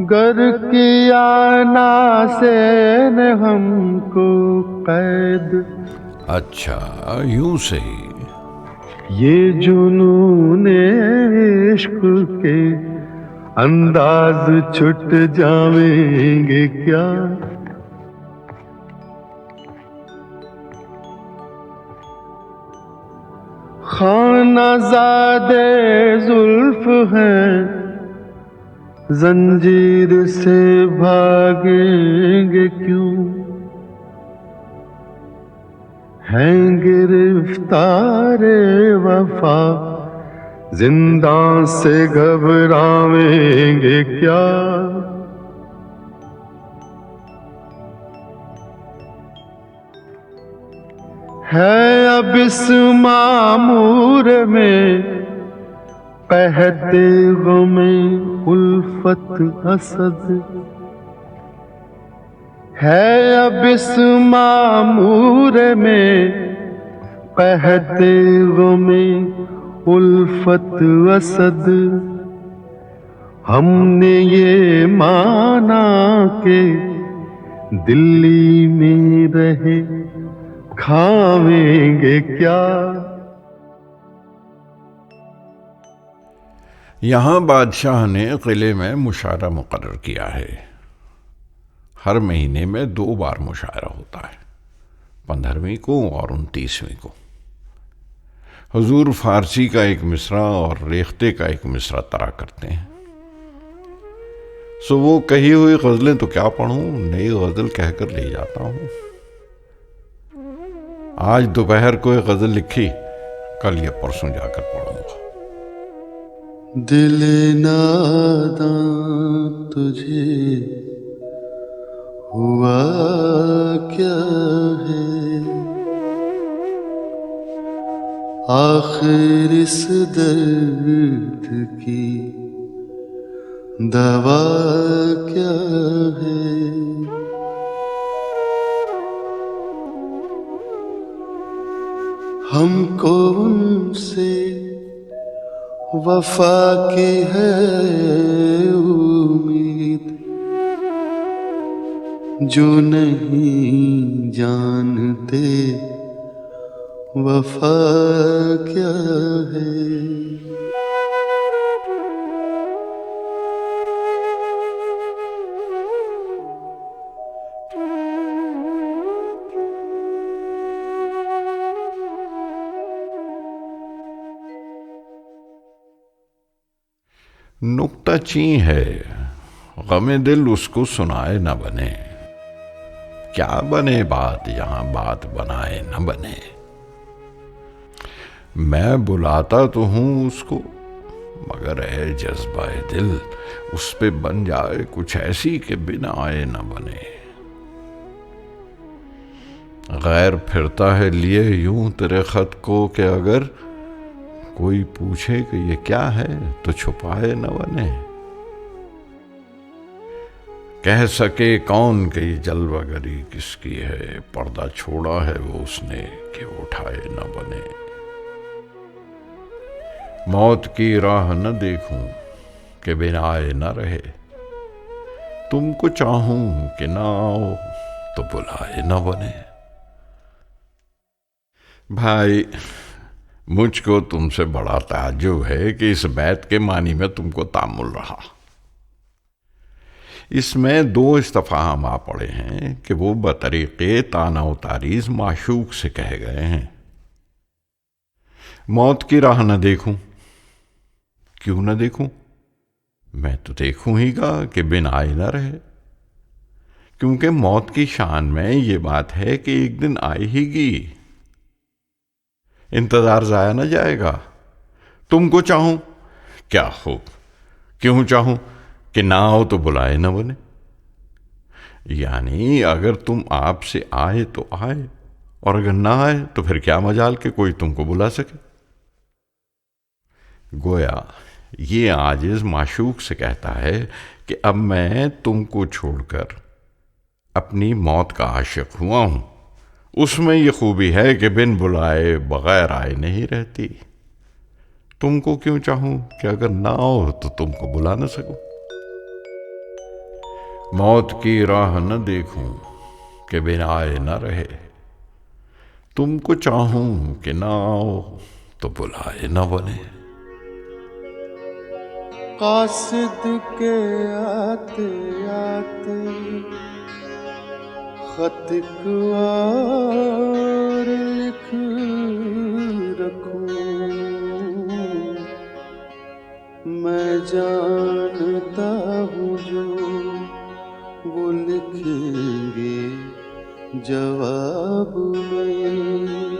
गर किया नासे ने हमको कैद। अच्छा, यूं सही। ये जुनून इश्क के अंदाज छुट जाएंगे क्या। खानाज़ादे जुल्फ हैं, जंजीर से भागेंगे क्यों। हैं गिरफ्तारे वफा, जिंदा से घबराएंगे क्या। है अब इस मामूर में कहते गुमे उल्फत असद। है अब इस मामूर में कहते गुमे उल्फत असद। हमने ये माना के दिल्ली में रहे खावेंगे क्या। यहां बादशाह ने किले में मुशायरा मुकर्रर किया है। हर महीने में 2 बार मुशायरा होता है, 15वीं को और 29वीं को। हुजूर फारसी का एक मिसरा और रेख्ते का एक मिसरा तरा करते हैं। सो वो कही हुई गजलें तो क्या पढ़ूं, नई गजल कहकर ले जाता हूं। आज दोपहर को एक गजल लिखी, कल या परसों जाकर पढ़ूंगा। दिल नादां तुझे हुआ क्या है, आखिर इस दर्द की दवा क्या है। हमको उनसे वफा की है उम्मीद, जो नहीं जानते वफा क्या है। नुक्ता ची है, गमे दिल उसको सुनाए न बने, क्या बने बात यहां बात बनाए न बने। मैं बुलाता तो हूं उसको, मगर है जज्बाए दिल उस पे बन जाए कुछ ऐसी कि बिना आए न बने। गैर फिरता है लिए यूं तेरे खत को कि अगर कोई पूछे कि ये क्या है तो छुपाए न बने। कह सके कौन कि ये जलवागरी किसकी है, पर्दा छोड़ा है वो उसने कि उठाए न बने। मौत की राह न देखूं कि बिना आए न रहे, तुमको चाहूं कि ना आओ तो बुलाए न बने। भाई मुझको तुमसे बड़ा ताज्जुब है कि इस बैत के मानी में तुमको तामुल रहा। इसमें 2 इस्तफहाम आ पड़े हैं कि वो बतरीके ताना तारीज माशूक से कहे गए हैं। मौत की राह न देखूं, क्यों न देखूं, मैं तो देखूं ही गा कि बिन आए न रहे, क्योंकि मौत की शान में ये बात है कि एक दिन आएगी, इंतजार जाया न जाएगा। तुमको चाहूं क्या हो, क्यों चाहूं कि ना आओ तो बुलाए न बने। यानी अगर तुम आपसे आए तो आए, और अगर ना आए तो फिर क्या मजाल कि कोई तुमको बुला सके। गोया ये आजिज माशूक से कहता है कि अब मैं तुमको छोड़कर अपनी मौत का आशिक हुआ हूं। उसमें ये खूबी है कि बिन बुलाए बगैर आए नहीं रहती। तुमको क्यों चाहूं कि अगर ना आओ तो तुमको बुला न सकूं। मौत की राह न देखूं कि बिन आए न रहे, तुमको चाहूं कि ना आओ तो बुलाए न बने। कासिद के आते आते खत और लिख रखूं, मैं जानता हूँ जो वो लिखेंगे जवाब में।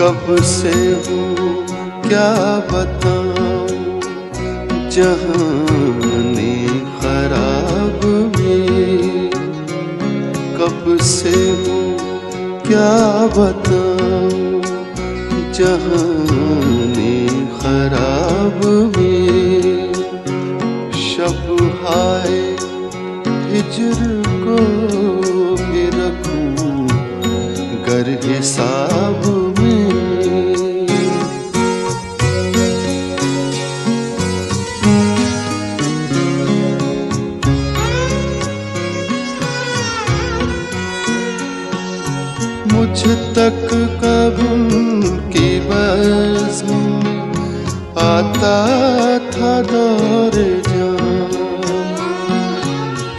कब से हूँ क्या बताऊं जहाने खराब में, कब से हूँ क्या बताऊं जहाने खराब में। शब हाय हिजर को भी रखूं गर हिसाब में। मुझ तक कब उनकी बज़्म आता था दौर जान,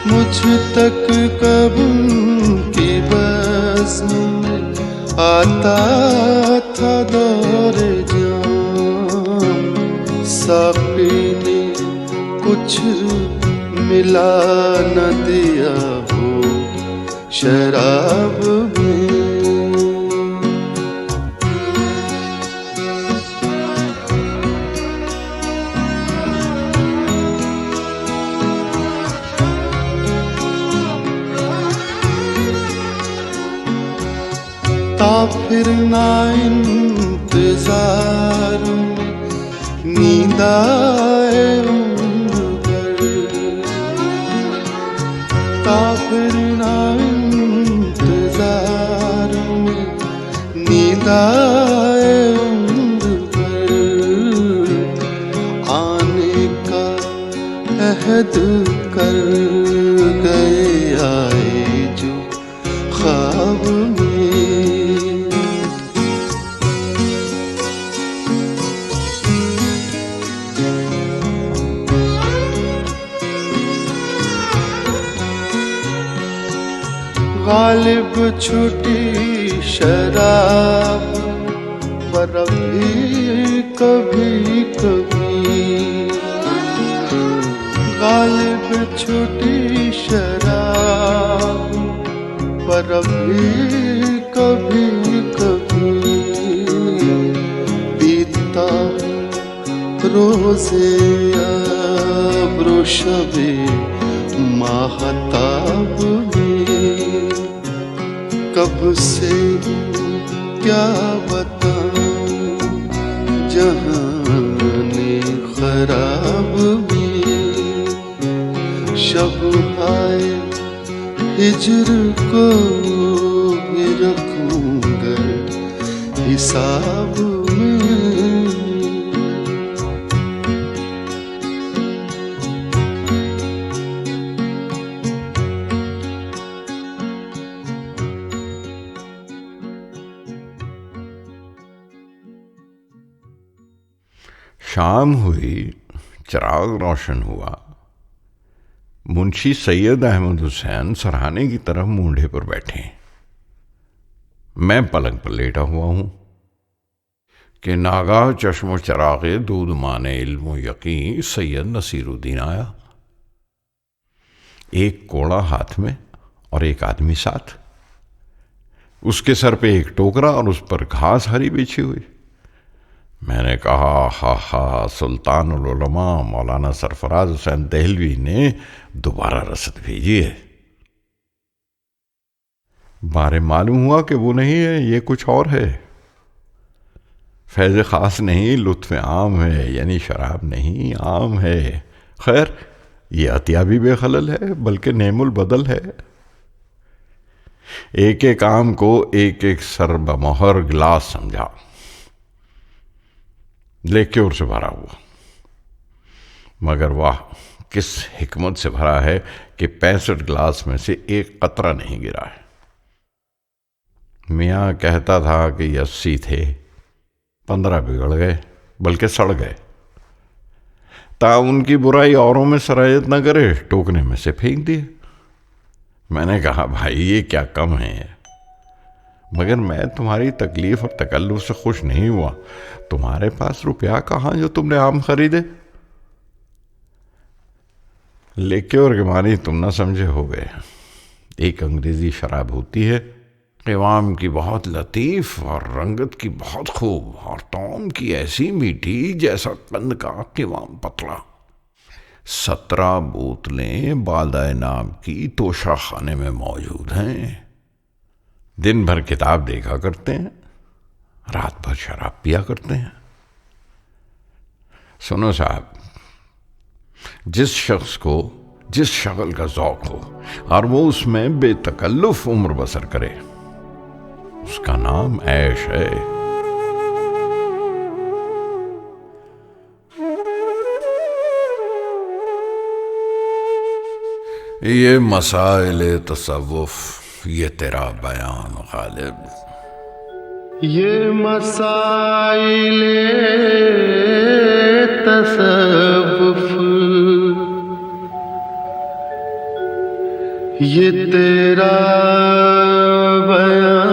मुझ तक कब उनकी बज़्म बज़्म में आता था दौरे जाम, साक़ी ने कुछ मिला न दिया हो शराब में। ता फिर ना इंतजार में नींद आए उम्र भर, ता फिर ना इंतजार में नींद आए उम्र भर, आने का अहद कर गए आए जो ख्वाब में। गालिब छुटी शराब पर भी कभी कभी, गालिब छुटी शराब पर भी कभी कभी, बीतता रोज़े अब्रो शबे माहताब में। कब से क्या बताऊं जहाने खराब में, शब आए हिजर को ही रखूंगा हिसाब में। शाम हुई, चिराग रोशन हुआ। मुंशी सैयद अहमद हुसैन सरहाने की तरफ मूंढे पर बैठे। मैं पलंग पर लेटा हुआ हूं कि नागाह चश्मो चरागे दूध माने इल्मो यकीन सैयद नसीरुद्दीन आया, एक कोड़ा हाथ में और एक आदमी साथ। उसके सर पे एक टोकरा और उस पर घास हरी बिछी हुई। मैंने कहा, हा हा, सुल्तानुल उलमा मौलाना सरफराज हुसैन देहलवी ने दोबारा रसद भेजी है। बारे मालूम हुआ कि वो नहीं है, ये कुछ और है। फैज़ खास नहीं, लुत्फ़ आम है, यानी शराब नहीं, आम है। खैर, ये अतिया भी बेखलल है, बल्कि नेमुल बदल है। एक एक आम को एक एक सर बमोहर गिलास समझा, लेक्योर से भरा हुआ। मगर वाह, किस हिकमत से भरा है कि 65 गिलास में से एक कतरा नहीं गिरा है। मियाँ कहता था कि 80 थे, 15 बिगड़ गए, बल्कि सड़ गए। ता उनकी बुराई औरों में सरायत न करे, टोकने में से फेंक दिए। मैंने कहा, भाई ये क्या कम है, मगर मैं तुम्हारी तकलीफ और तकल्लुफ से खुश नहीं हुआ। तुम्हारे पास रुपया कहाँ जो तुमने आम खरीदे? लेक्योर के मानी तुम न समझे हो गए। एक अंग्रेजी शराब होती है, क़िवाम की बहुत लतीफ़ और रंगत की बहुत खूब, और तौम की ऐसी मीठी जैसा कंद का क़िवाम पतला। 17 बोतलें बालदाए नाम की तोशा खाने में मौजूद हैं। दिन भर किताब देखा करते हैं, रात भर शराब पिया करते हैं। सुनो साहब, जिस शख्स को जिस शगल का ज़ौक़ हो और वो उसमें बेतकल्लुफ़ उम्र बसर करे, उसका नाम ऐश है। ये मसाइल तसव्वुफ़, ये तेरा बयान गालिब। ये मसाइल तसव्वुफ़, ये तेरा बयान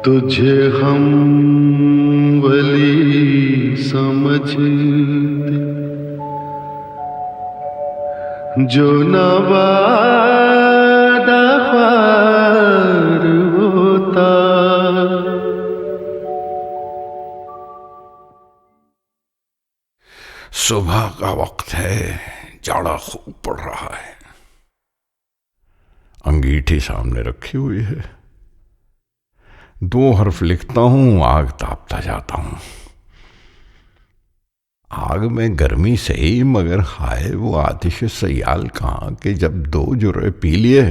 तुझे हम वली समझते जो नवादा ख्वार होता। सुबह का वक्त है, जाड़ा खूब पड़ रहा है। अंगीठी सामने रखी हुई है, 2 हर्फ लिखता हूं, आग तापता जाता हूं। आग में गर्मी से ही, मगर हाय वो आतिश सयाल कहां कि जब 2 जुर्रे पी लिए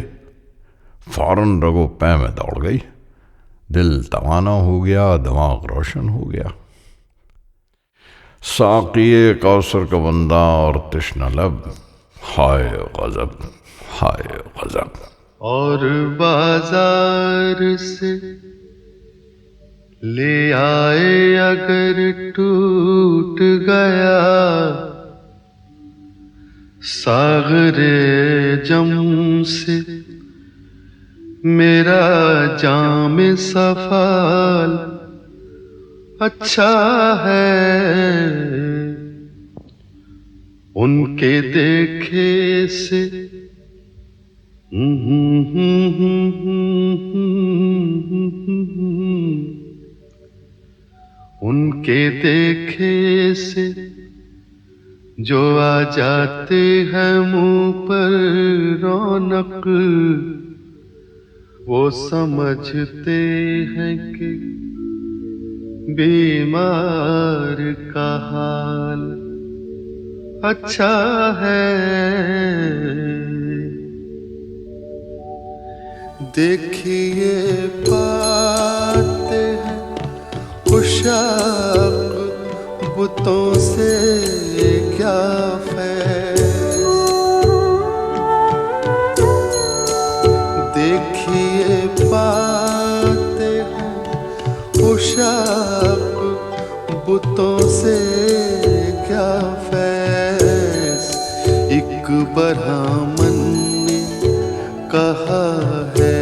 फौरन रगो पै में दौड़ गई। दिल तवाना हो गया, दिमाग रोशन हो गया। साक़िए कौसर का बंदा और तृष्णा लब, हाय गजब हाय गजब। और बाजार से ले आए अगर टूट गया सागरे जम से मेरा जाम सफाल अच्छा है। उनके देखे से उनके देखे से जो आ जाते हैं मुंह पर रौनक, वो समझते हैं कि बीमार का हाल अच्छा है। देखिए पाते हैं उशाक बुतों से क्या फैज़। देखिए पाते हैं उशाक बुतों से क्या फैज़। एक ब्राह्मण ने कहा है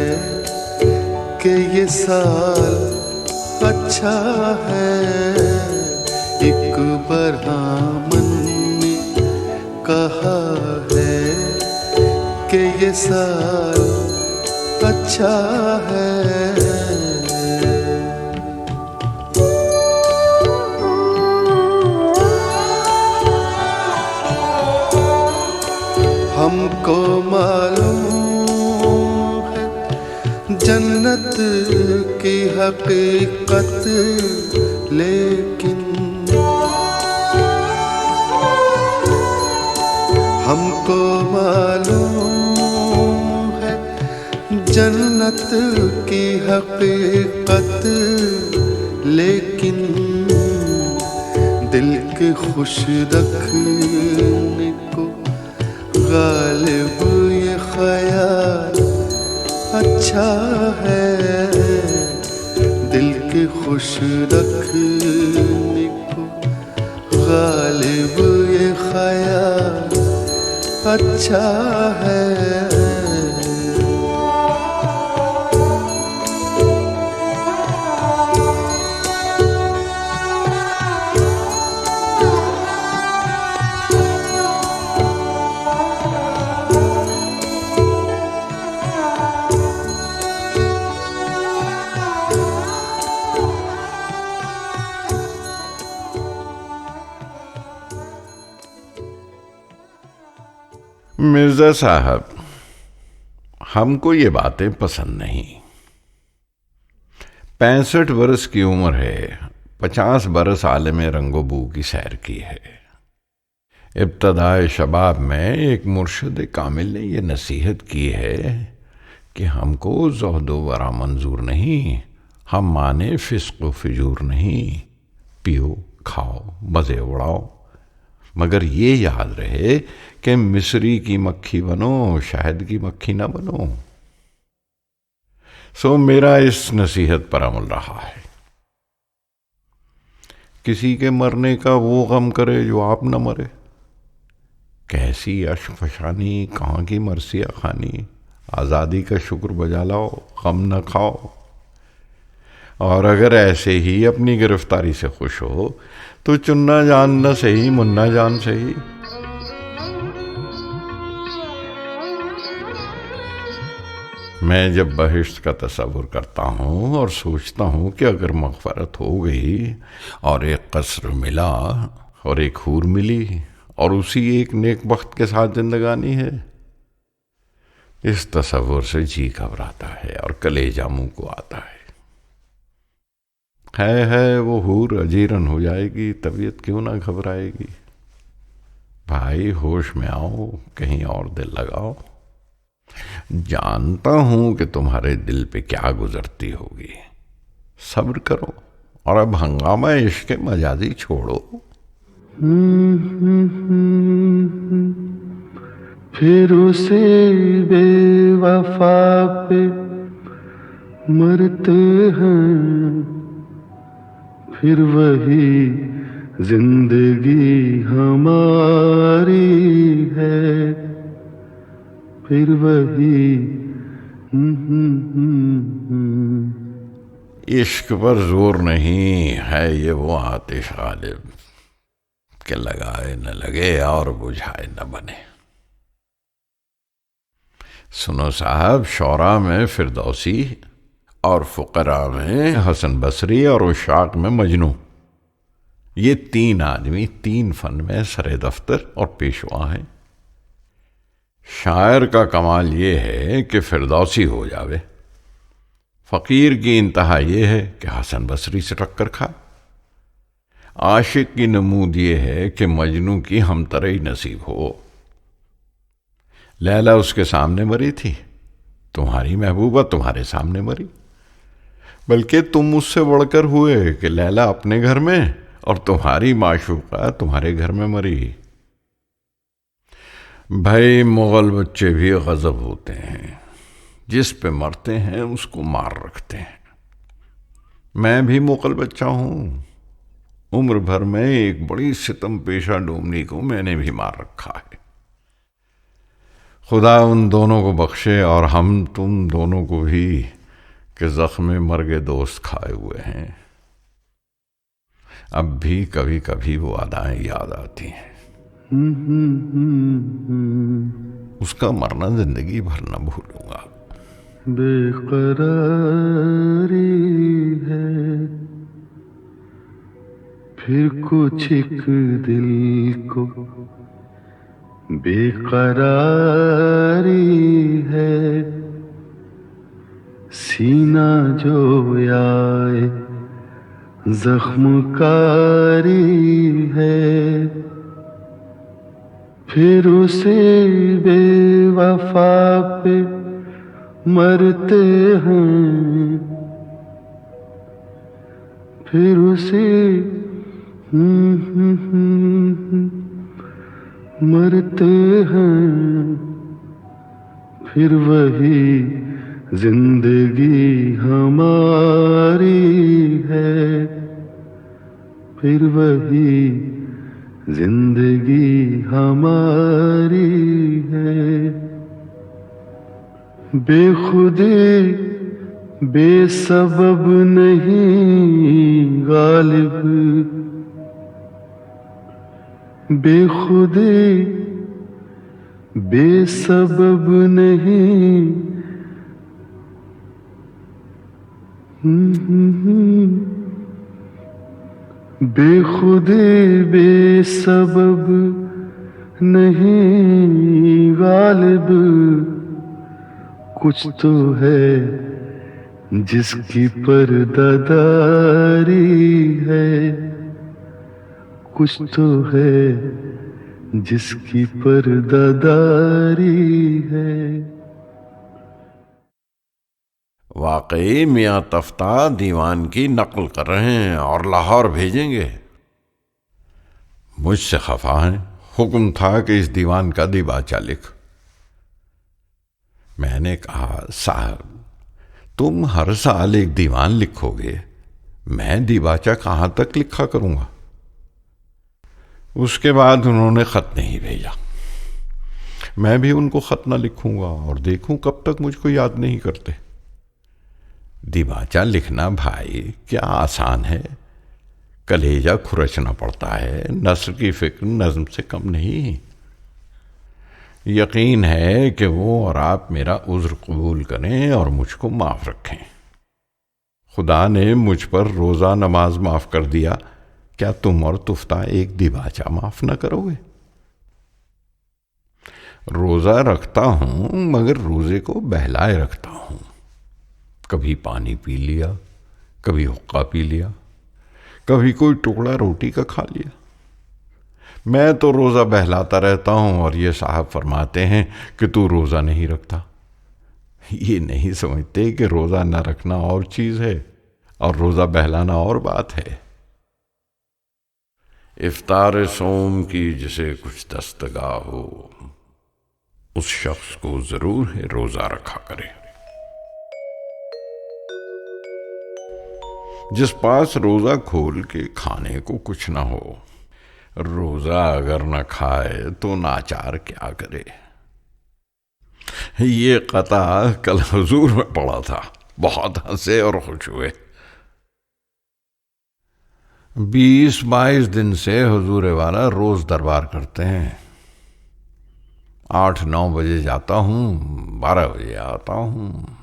कि ये साल अच्छा है। एक ब्राह्मण ने कहा है कि ये साल अच्छा है। हमको मालूम है जन्नत की हकीकत, लेकिन हमको मालूम है जन्नत की हकीकत, लेकिन दिल के खुश रखने को गालिब ये ख्याल अच्छा है। दिल के खुश रखने को गालिब ये ख्याल अच्छा है। मिर्जा साहब, हमको ये बातें पसंद नहीं। 65 बरस की उम्र है, 50 बरस आलम रंगोबू की सैर की है। इब्तदाए शबाब में एक मुर्शिद कामिल ने ये नसीहत की है कि हमको ज़ोहदो वरा मंजूर नहीं, हम माने फिस्क व फिजूर नहीं। पियो खाओ मज़े उड़ाओ, मगर ये याद रहे कि मिस्री की मक्खी बनो, शहद की मक्खी ना बनो। सो मेरा इस नसीहत पर अमल रहा है। किसी के मरने का वो गम करे जो आप न मरे। कैसी अशफशानी, कहाँ की मरसिया खानी। आज़ादी का शुक्र बजा लाओ, गम न खाओ। और अगर ऐसे ही अपनी गिरफ्तारी से खुश हो तो चुन्ना जान न सही मुन्ना जान सही। मैं जब बहिश्त का तस्वुर करता हूँ और सोचता हूँ कि अगर मग़फ़रत हो गई और एक कसर मिला और एक हूर मिली और उसी एक नेक बख्त के साथ जिंदगानी है, इस तस्वुर से जी घबराता है और कलेजा मुंह को आता है वो हूर अजीरन हो जाएगी, तबीयत क्यों ना घबराएगी। भाई होश में आओ, कहीं और दिल लगाओ। जानता हूं कि तुम्हारे दिल पे क्या गुजरती होगी, सब्र करो और अब हंगामा इश्क मजाजी छोड़ो। फिर उसे बेवफा पे मरते हैं, फिर वही जिंदगी हमारी है, फिर वही इश्क पर जोर नहीं है ये वो आतिश गालिब के लगाए न लगे और बुझाए न बने। सुनो साहब, शौरा में फिरदौसी और फुकरा में हसन बसरी और उशाक में मजनू, ये तीन आदमी तीन फन में सरे दफ्तर और पेशवा हैं। शायर का कमाल ये है कि फिरदौसी हो जावे, फकीर की इंतहा ये है कि हसन बसरी से टक्कर खाए, आशिक की नमूद ये है कि मजनू की हमतरई नसीब हो। लैला उसके सामने मरी थी, तुम्हारी महबूबा तुम्हारे सामने मरी, बल्कि तुम उससे बढ़कर हुए कि लैला अपने घर में और तुम्हारी माशूका तुम्हारे घर में मरी। भाई मुगल बच्चे भी गजब होते हैं, जिस पे मरते हैं उसको मार रखते हैं। मैं भी मुगल बच्चा हूं, उम्र भर में एक बड़ी सितम पेशा डोमनी को मैंने भी मार रखा है। खुदा उन दोनों को बख्शे और हम तुम दोनों को भी कि जख्म मर्गे दोस्त खाए हुए हैं। अब भी कभी कभी वो अदाएं याद आती हैं, उसका मरना जिंदगी भर न भूलूंगा। बेकरारी है फिर कुछ एक दिल को, बेकरारी है सीना जो आए जख्मकारी है, फिर उसे बेवफा पे मरते हैं, फिर उसे मरते हैं, फिर वही जिंदगी हमारी है, फिर वही जिंदगी हमारी है। बेखुदी बेसबब नहीं गालिब, बेखुदी बेसबब नहीं, बेखुदी बेसबब नहीं गालिब, कुछ तो है जिसकी पर्दादारी है, कुछ तो है जिसकी पर्दादारी है। वाकई मियाँ तफ्ता दीवान की नकल कर रहे हैं और लाहौर भेजेंगे। मुझसे खफा हैं, हुक्म था कि इस दीवान का दीबाचा लिख। मैंने कहा साहब तुम हर साल एक दीवान लिखोगे, मैं दीबाचा कहां तक लिखा करूंगा। उसके बाद उन्होंने खत नहीं भेजा, मैं भी उनको खत ना लिखूंगा और देखूं कब तक मुझको याद नहीं करते। दिबाचा लिखना भाई क्या आसान है, कलेजा खुरचना पड़ता है, नस्र की फिक्र नज्म से कम नहीं। यकीन है कि वो और आप मेरा उज्र कबूल करें और मुझको माफ रखें। खुदा ने मुझ पर रोज़ा नमाज माफ कर दिया, क्या तुम और तुफ्ता एक दिबाचा माफ न करोगे? रोज़ा रखता हूं मगर रोज़े को बहलाए रखता हूं। कभी पानी पी लिया, कभी हुक्का पी लिया, कभी कोई टुकड़ा रोटी का खा लिया। मैं तो रोज़ा बहलाता रहता हूं और ये साहब फरमाते हैं कि तू रोज़ा नहीं रखता। ये नहीं समझते कि रोज़ा न रखना और चीज़ है और रोज़ा बहलाना और बात है। इफ्तार सोम की जिसे कुछ दस्तगाह हो, उस शख्स को जरूर है रोज़ा रखा करे। जिस पास रोज़ा खोल के खाने को कुछ ना हो, रोज़ा अगर न खाए तो नाचार क्या करे। ये कता कल हुजूर में पड़ा था, बहुत हंसे और खुश हुए। 20-22 दिन से हुजूर वाला रोज दरबार करते हैं। 8-9 बजे जाता हूँ, 12 बजे आता हूँ।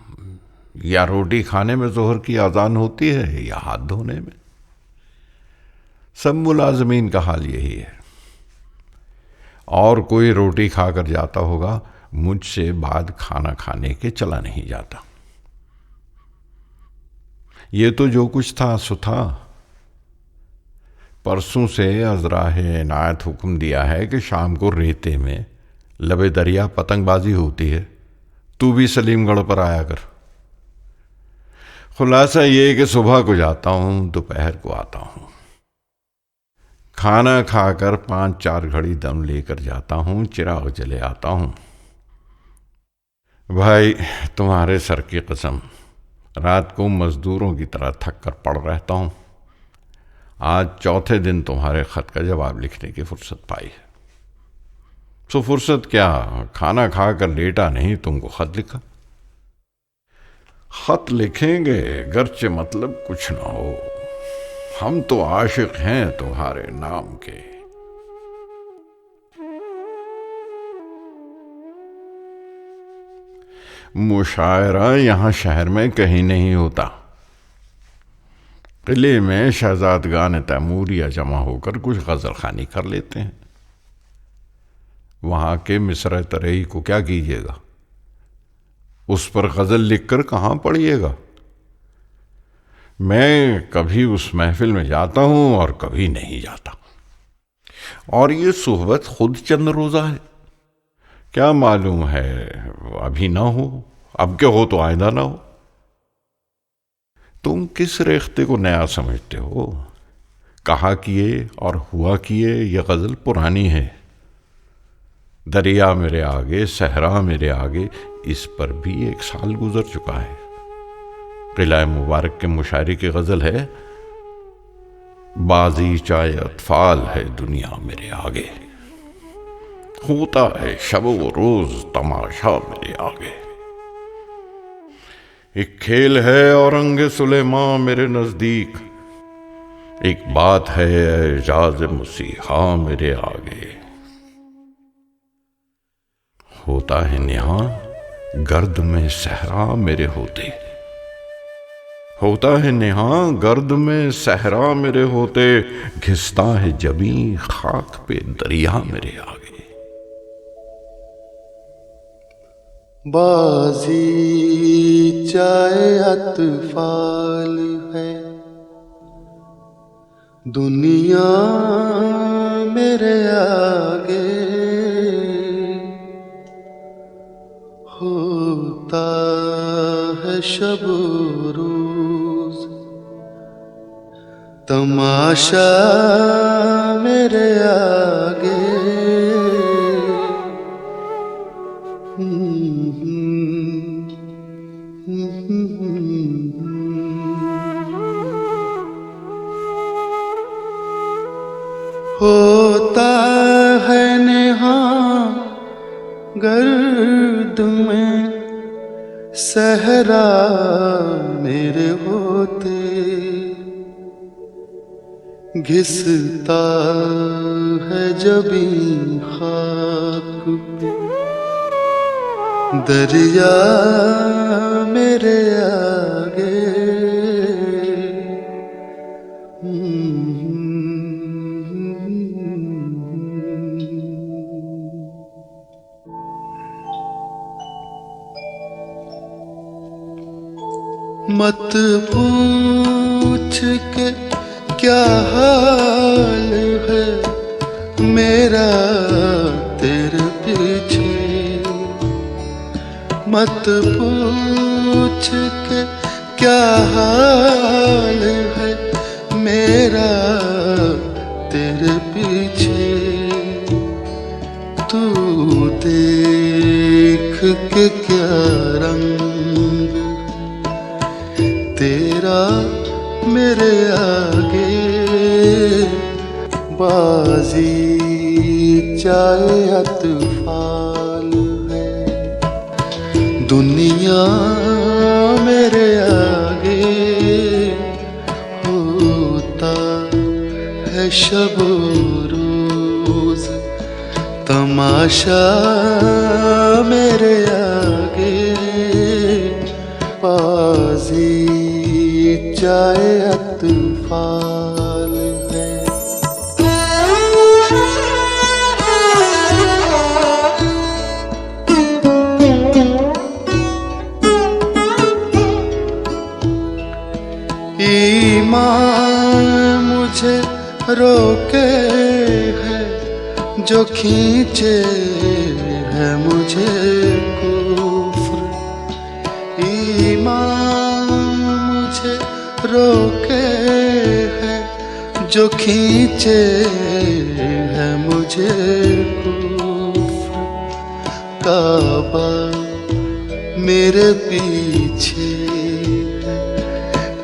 या रोटी खाने में जोहर की अजान होती है या हाथ धोने में। सब मुलाजमीन का हाल यही है। और कोई रोटी खाकर जाता होगा, मुझसे बाद खाना खाने के चला नहीं जाता। ये तो जो कुछ था सो था। परसों से अजराहे इनायत हुक्म दिया है कि शाम को रेते में लबे दरिया पतंगबाजी होती है, तू भी सलीमगढ़ पर आया कर। खुलासा ये कि सुबह को जाता हूं, दोपहर को आता हूं। खाना खाकर 5-4 घड़ी दम लेकर जाता हूं, चिराग जले आता हूं। भाई तुम्हारे सर की कसम, रात को मजदूरों की तरह थक कर पड़ रहता हूं। आज चौथे दिन तुम्हारे खत का जवाब लिखने की फुर्सत पाई है। सो फुर्सत क्या, खाना खाकर लेटा नहीं, तुमको खत लिखा। खत लिखेंगे गर्चे मतलब कुछ ना हो, हम तो आशिक हैं तुम्हारे नाम के। मुशायरा यहां शहर में कहीं नहीं होता। किले में शहजादगान तैमूरिया जमा होकर कुछ गजल खानी कर लेते हैं। वहां के मिसर तरेई को क्या कीजिएगा, उस पर गजल लिखकर कहां पढ़िएगा। मैं कभी उस महफिल में जाता हूं और कभी नहीं जाता। और ये सोहबत खुद चंद रोजा है, क्या मालूम है अभी ना हो, अब क्या हो तो आइंदा ना हो। तुम किस रेख्ते को नया समझते हो। कहा किए और हुआ किए यह गजल पुरानी है। दरिया मेरे आगे, सहरा मेरे आगे, इस पर भी 1 साल गुजर चुका है। किला मुबारक के मुशायरे की गजल है, बाजी चाहे अतफाल है दुनिया मेरे आगे, होता है शब व रोज तमाशा मेरे आगे। एक खेल है औरंग सुलेमान मेरे नजदीक, एक बात है एजाज मसीहा मेरे आगे। होता है निहां गर्द में सहरा मेरे होते, होता है निहां गर्द में सहरा मेरे होते, घिसता है जबी खाक पे दरिया मेरे आगे। बाजी चाहे अतफाल है दुनिया मेरे आगे, होता है शब रोज तमाशा मेरे आगे। होता है नेहा गर्द में सहरा मेरे होते घिसता है जबी खाक पे, दरिया मेरे आगे मत पूछ के क्या हाल है मेरा तेरे पीछे, मत पूछ के क्या हाल है मेरा तेरे पीछे, तू देख के क्या रंग तेरा मेरे आगे, बाजी चाहे अतफाल है दुनिया मेरे आगे, होता है शब रोज तमाशा मेरे आगे, बाजी चाहे अतफाल है। ईमान मुझे रोके है जो खींचे है मुझे कुफ्र, ईमान मुझे रोके है जो खींचे है मुझे कुफ्र, काबा मेरे पीछे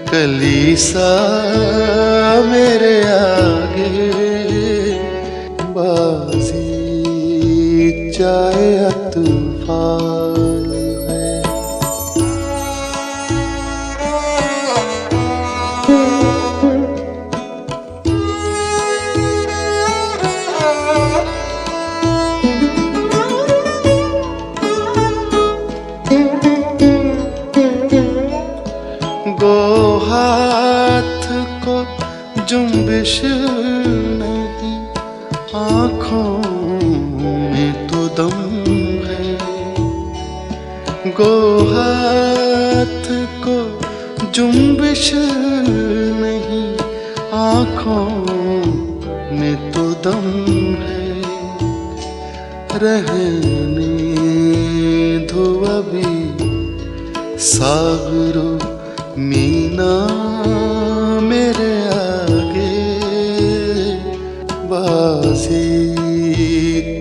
कलीसा मेरे आगे, बाजी चाहे अतफाल है। गो हाथ को जुम्बिश नहीं, आँखों में तो दम है, गो हाथ को जुम्बिश नहीं, आँखों में तो दम है, रहने दो अभी सागरो मीना मेरे आगे, बाजी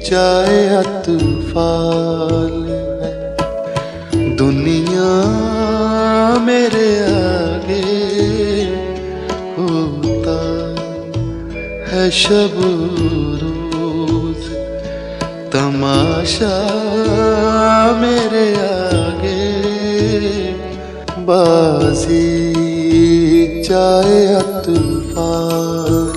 चाहे अतफाल है दुनिया मेरे आगे, होता है शब रोज तमाशा मेरे आगे, बाजी चाहे अतफाल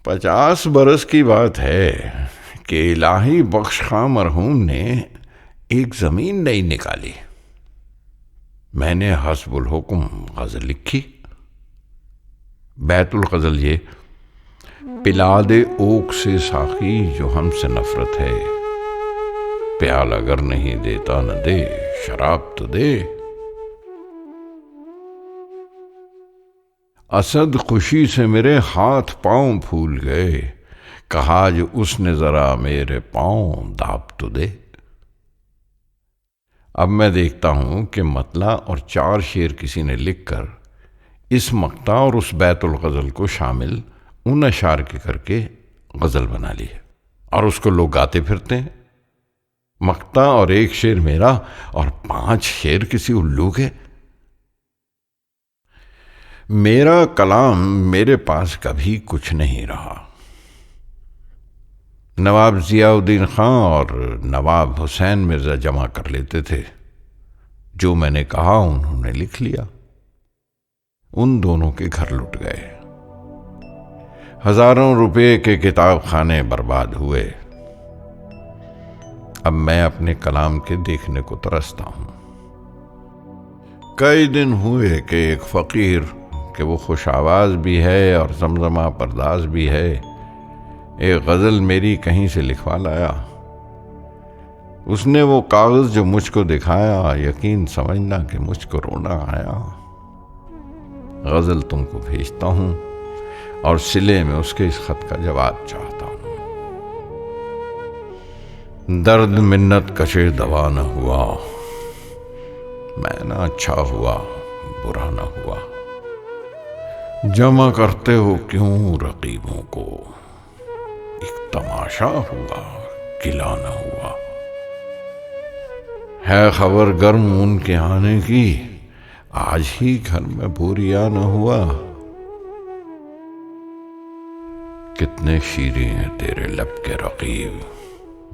पचास बरस की बात है कि इलाही बख्श खां मरहूम ने एक जमीन नहीं निकाली। मैंने हस्बुल हुक्म गजल लिखी। बैतुल गजल ये, पिला दे ओक से साकी जो हमसे नफरत है, प्याल अगर नहीं देता न दे, शराब तो दे। असद खुशी से मेरे हाथ पांव फूल गए, कहा जो उसने जरा मेरे पांव दाब तो दे। अब मैं देखता हूं कि मतला और 4 शेर किसी ने लिखकर इस मक्ता और उस बैतुल गज़ल को शामिल उन अशार के करके गज़ल बना ली है और उसको लोग गाते फिरते हैं। मक्ता और एक शेर मेरा और 5 शेर किसी उल्लू के। मेरा कलाम मेरे पास कभी कुछ नहीं रहा। नवाब जियाउद्दीन खां और नवाब हुसैन मिर्जा जमा कर लेते थे। जो मैंने कहा उन्होंने लिख लिया। उन दोनों के घर लुट गए। हजारों रुपए के किताब खाने बर्बाद हुए। अब मैं अपने कलाम के देखने को तरसता हूं। कई दिन हुए कि एक फकीर कि वो खुश आवाज भी है और जमजमा परदाज भी है, एक गजल मेरी कहीं से लिखवा लाया। उसने वो कागज जो मुझको दिखाया, यकीन समझना कि मुझको रोना आया। गजल तुमको भेजता हूं और सिले में उसके इस खत का जवाब चाहता हूं। दर्द मिन्नत कशे दवा न हुआ, मैं ना अच्छा हुआ बुरा न हुआ। जमा करते हो क्यों रकीबों को, एक तमाशा हुआ किला न हुआ। है खबर गर्म उनके आने की, आज ही घर में बोरिया न हुआ। कितने शीरे हैं तेरे लब के रकीब,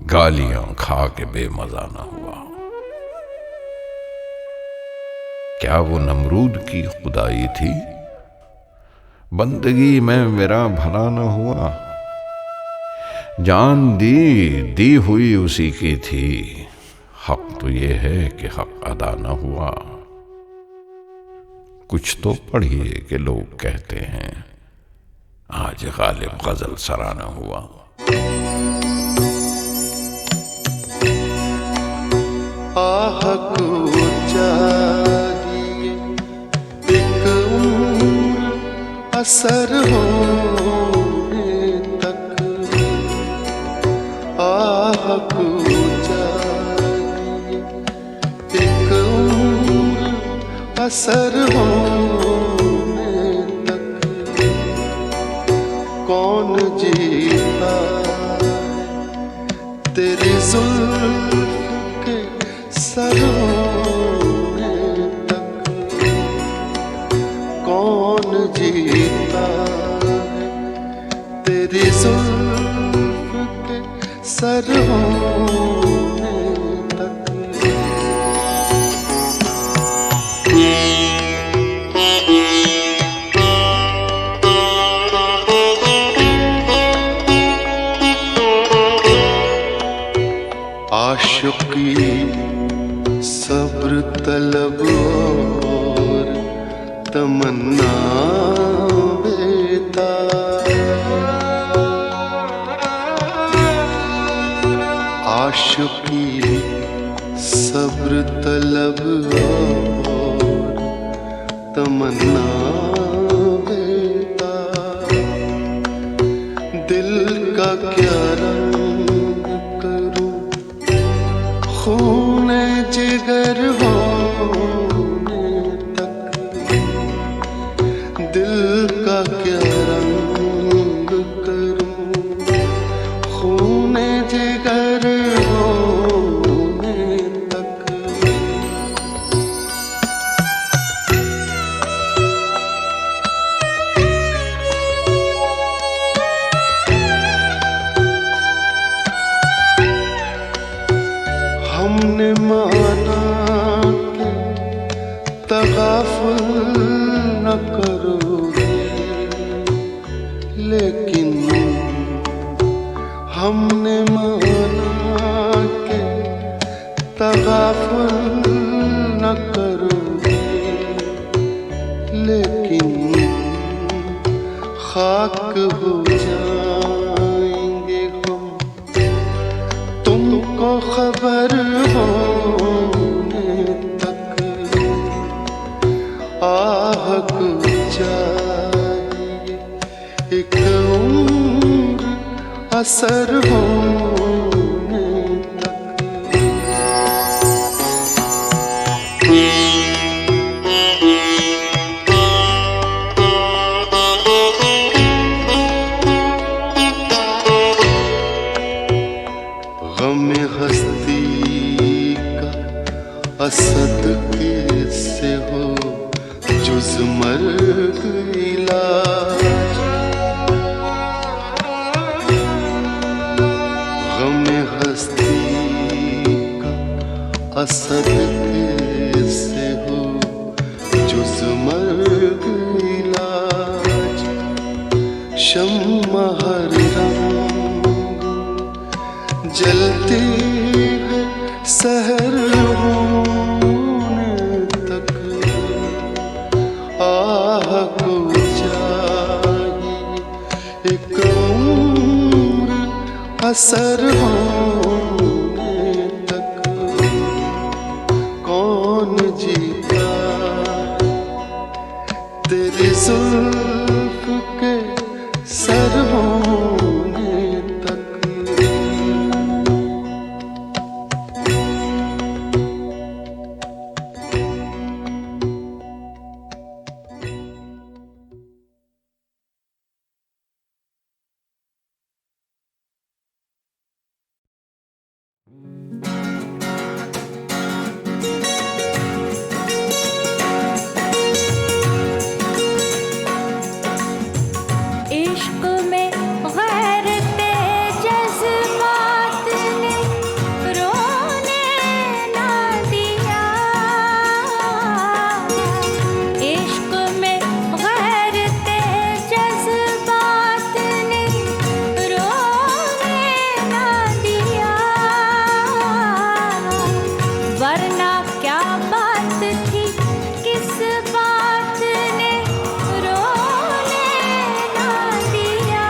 गालियां खा के बेमजा न हुआ। क्या वो नमरूद की खुदाई थी, बंदगी में मेरा भला न हुआ। जान दी हुई उसी की थी, हक तो ये है कि हक अदा न हुआ। कुछ तो पढ़िए कि लोग कहते हैं, आज गालिब गजल सराना हुआ। आह को चाहिए एक उम्र असर होने तक। आह को चाहिए एक उम्र असर होने तक। कौन जीता तेरी जुल्फ के सर होने तक। कौन जीता तेरी जुल्फ के सर होने तक। आशिकी सब्र तलब और तमन्ना बेताब। आशिकी सब्र तलब और तमन्ना बेताब। दिल का क्या रंग करूं, खून जिगर होने तक। दिल का क्या रंग करूं, खून जिगर होने तक। हमने माना कि तगाफुल न करोगे, लेकिन हमने माना कि तगाफुल न करोगे, लेकिन खाक हो जाएंगे हम तुमको खबर होने तक। आह को चाहिए एक उम्र असर होने तक। इलाज गम हस्ती का असर कैसे हो जुज़ मर्ग इलाज शम्मा हर रंग जलती है सहर होने तक आह को चाहिए एक उम्र असर होने तक कौन जीता तेरी जुल्फ के सर होने तक। इश्क में गैरते जज्बात ने रोने ना दिया। इश्क में गैरते जज्बात ने रोने ना दिया। वरना क्या बात थी किस बात ने रोने ना दिया।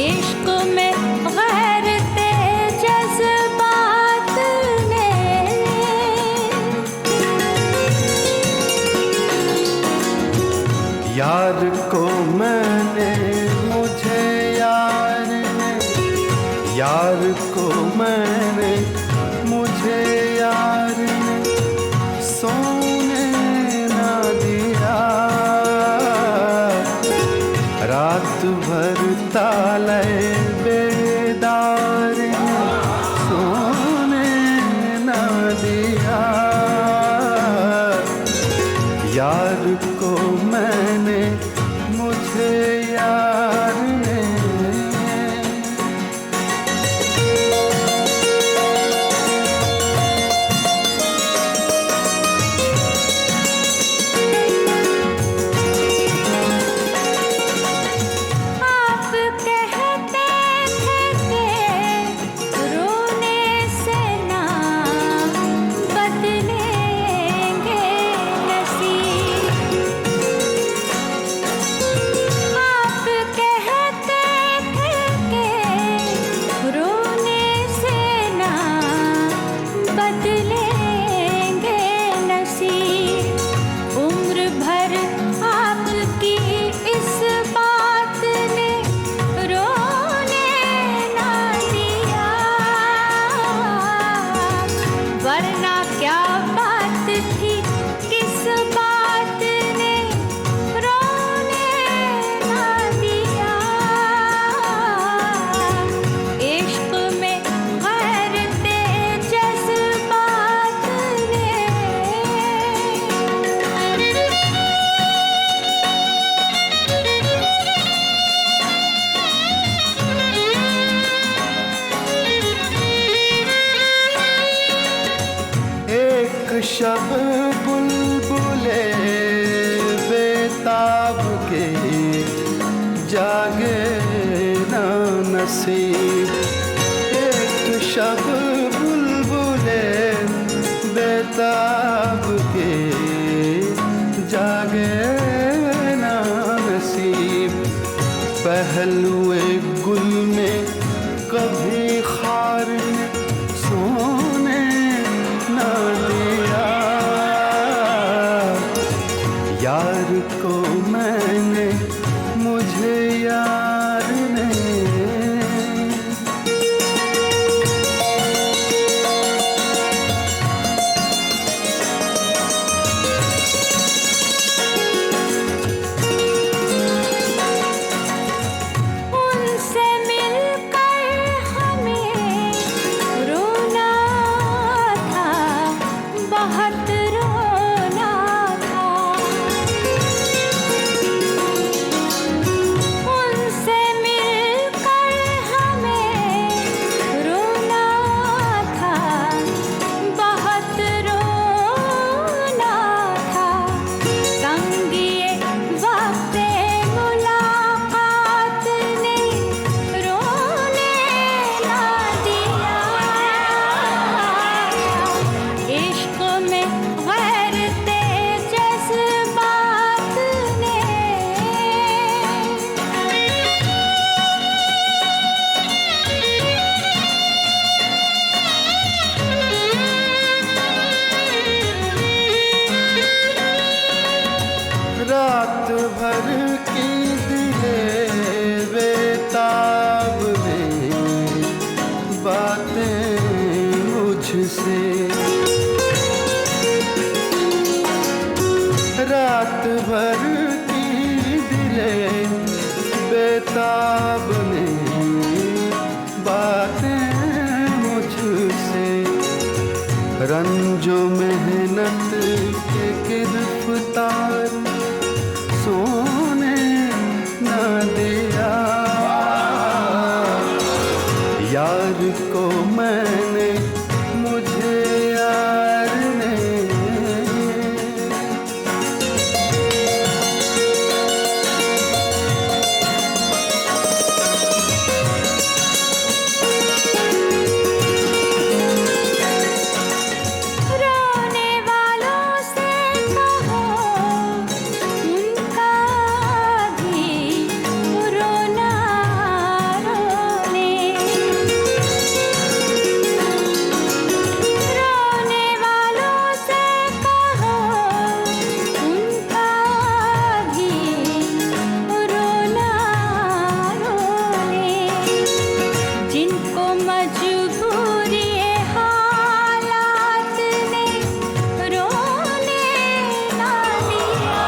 इश्क में गैरते जज्बात ने यार को मैंने मुझे यार ने यार को मैंने मुझे यार ने सोने ना दिया। रात भर ताले बेदार ने सोने ना दिया। यार को मैंने मुझे यार ने आप कहते थे कि रोने से ना बदलेंगे नसीब। आप कहते थे कि रोने से ना बदलेंगे नसीब। उम्र भर आपकी इस बात ने रोने ना दिया। वरना क्या बात थी किस बात ने रोने ना दिया। इश्क में गैरते जज्बात ने एक शब बुलबुले बेताब के जागे ना नसीब। एक शब बुलबुले बेताब के जागे ना नसीब। पहलुए गुल में कभी खार ने सोने ना दिया। यार को मैंने मुझे यार ने उनसे मिलकर हमें रोना था, बहुत रोना था। रात भर की दिले बेताब ने बातें मुझसे, रात भर की दिले बेताब ने बातें मुझसे, रंजो मेहनत के गिरफ्तार सोने न दिया। यार को मैंने मुझे यार ने, रोने वालों से कहो उनका भी रोना रोने, रोने वालों से कहो उनका भी रोना रोने, जिनको मजबूरी हालात ने रोने ना दिया।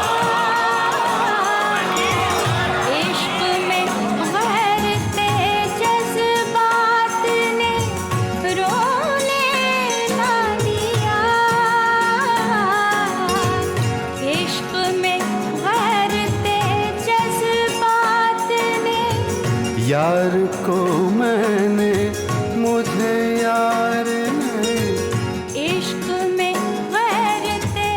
इश्क में गैरते जज्बात ने रोने ना दिया। इश्क में गैरते जज्बात ने, यार को मैंने मुझे यार ने, इश्क में गैरते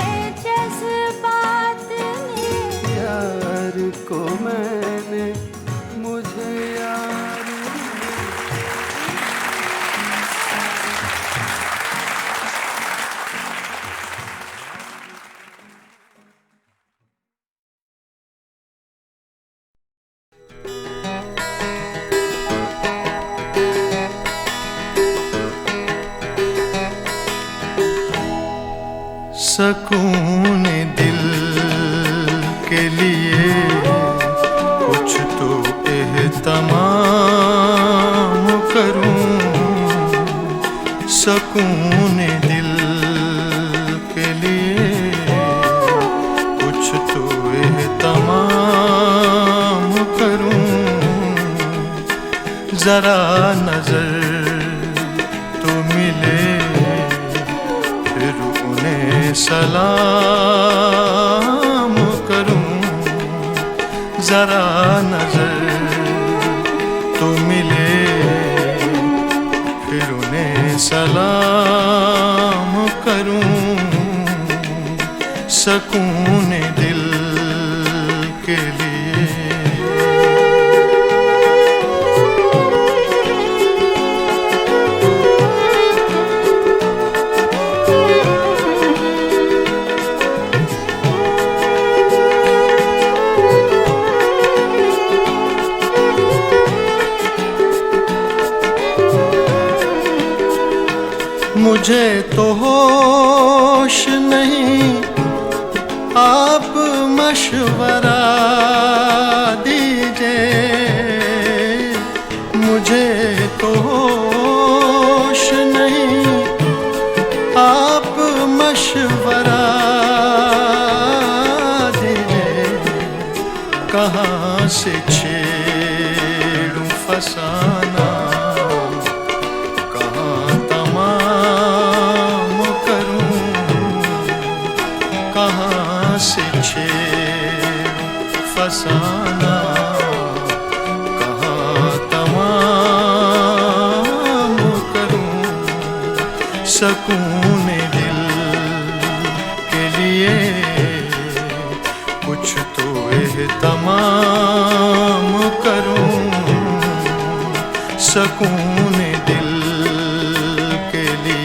जज्बात ने। यार को मैंने मुझे यार ने। सकून दिल के लिए कुछ तो एहतमाम करूं, सकून दिल के लिए कुछ तो एहतमाम करूं, जरा नजर तो मिले फिर उन्हें सलाम करूं, जरा नजर तो मिले फिर उन्हें सलाम करूं, सकून दिल के लिए। मुझे तो होश नहीं, आप मशवरा दीजिए। मुझे तो होश नहीं, आप मशवरा दीजिए। कहाँ से छेड़ूं फसाना, कहाँ से छेड़ूं फसाना, कहाँ तमाम करूं, सकून दिल के लिए कुछ तो एहतमाम करूं, सकून दिल के लिए।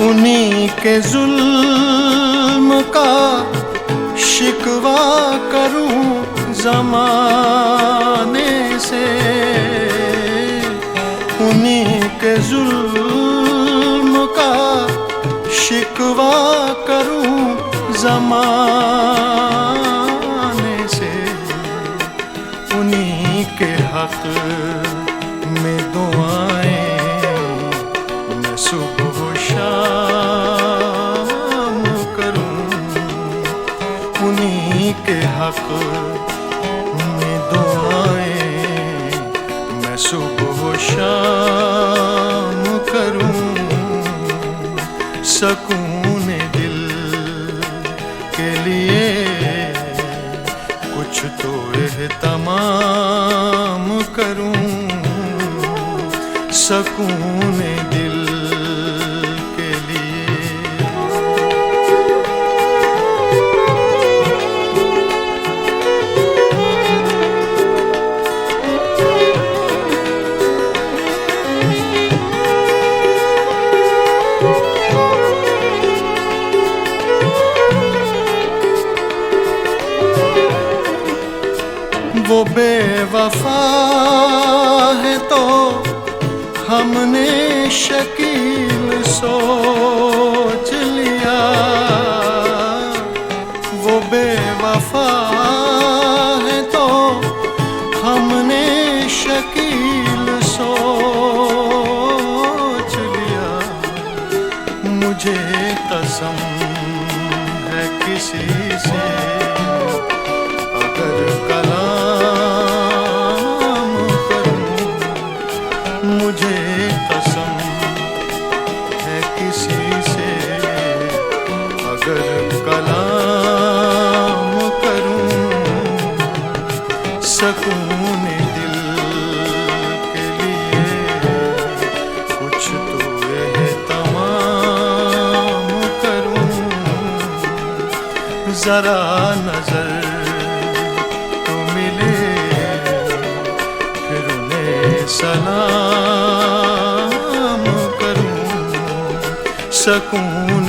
उन्हीं के जुल्म का शिकवा करूं ज़माने से, उन्हीं के जुल्म का शिकवा करूं ज़माने से, उन्हीं के हक में दुआएं मैं सुबह शाम करूं, उन्हीं के हक में दुआएं मैं सुबह शाम करूं। सकून दिल के लिए कुछ तो एहतमाम करूं, सकून दिल के लिए। वो बेवफा है तो हमने शकील सोच लिया, वो बेवफा है तो हमने शकील सोच लिया। मुझे कसम है किसी से अगर कलाम करूं, मुझे कसम है किसी से अगर कलाम करूं। सकून दिल के लिए कुछ तो एहतमाम करूं। जरा नजर सलाम करूं, सकून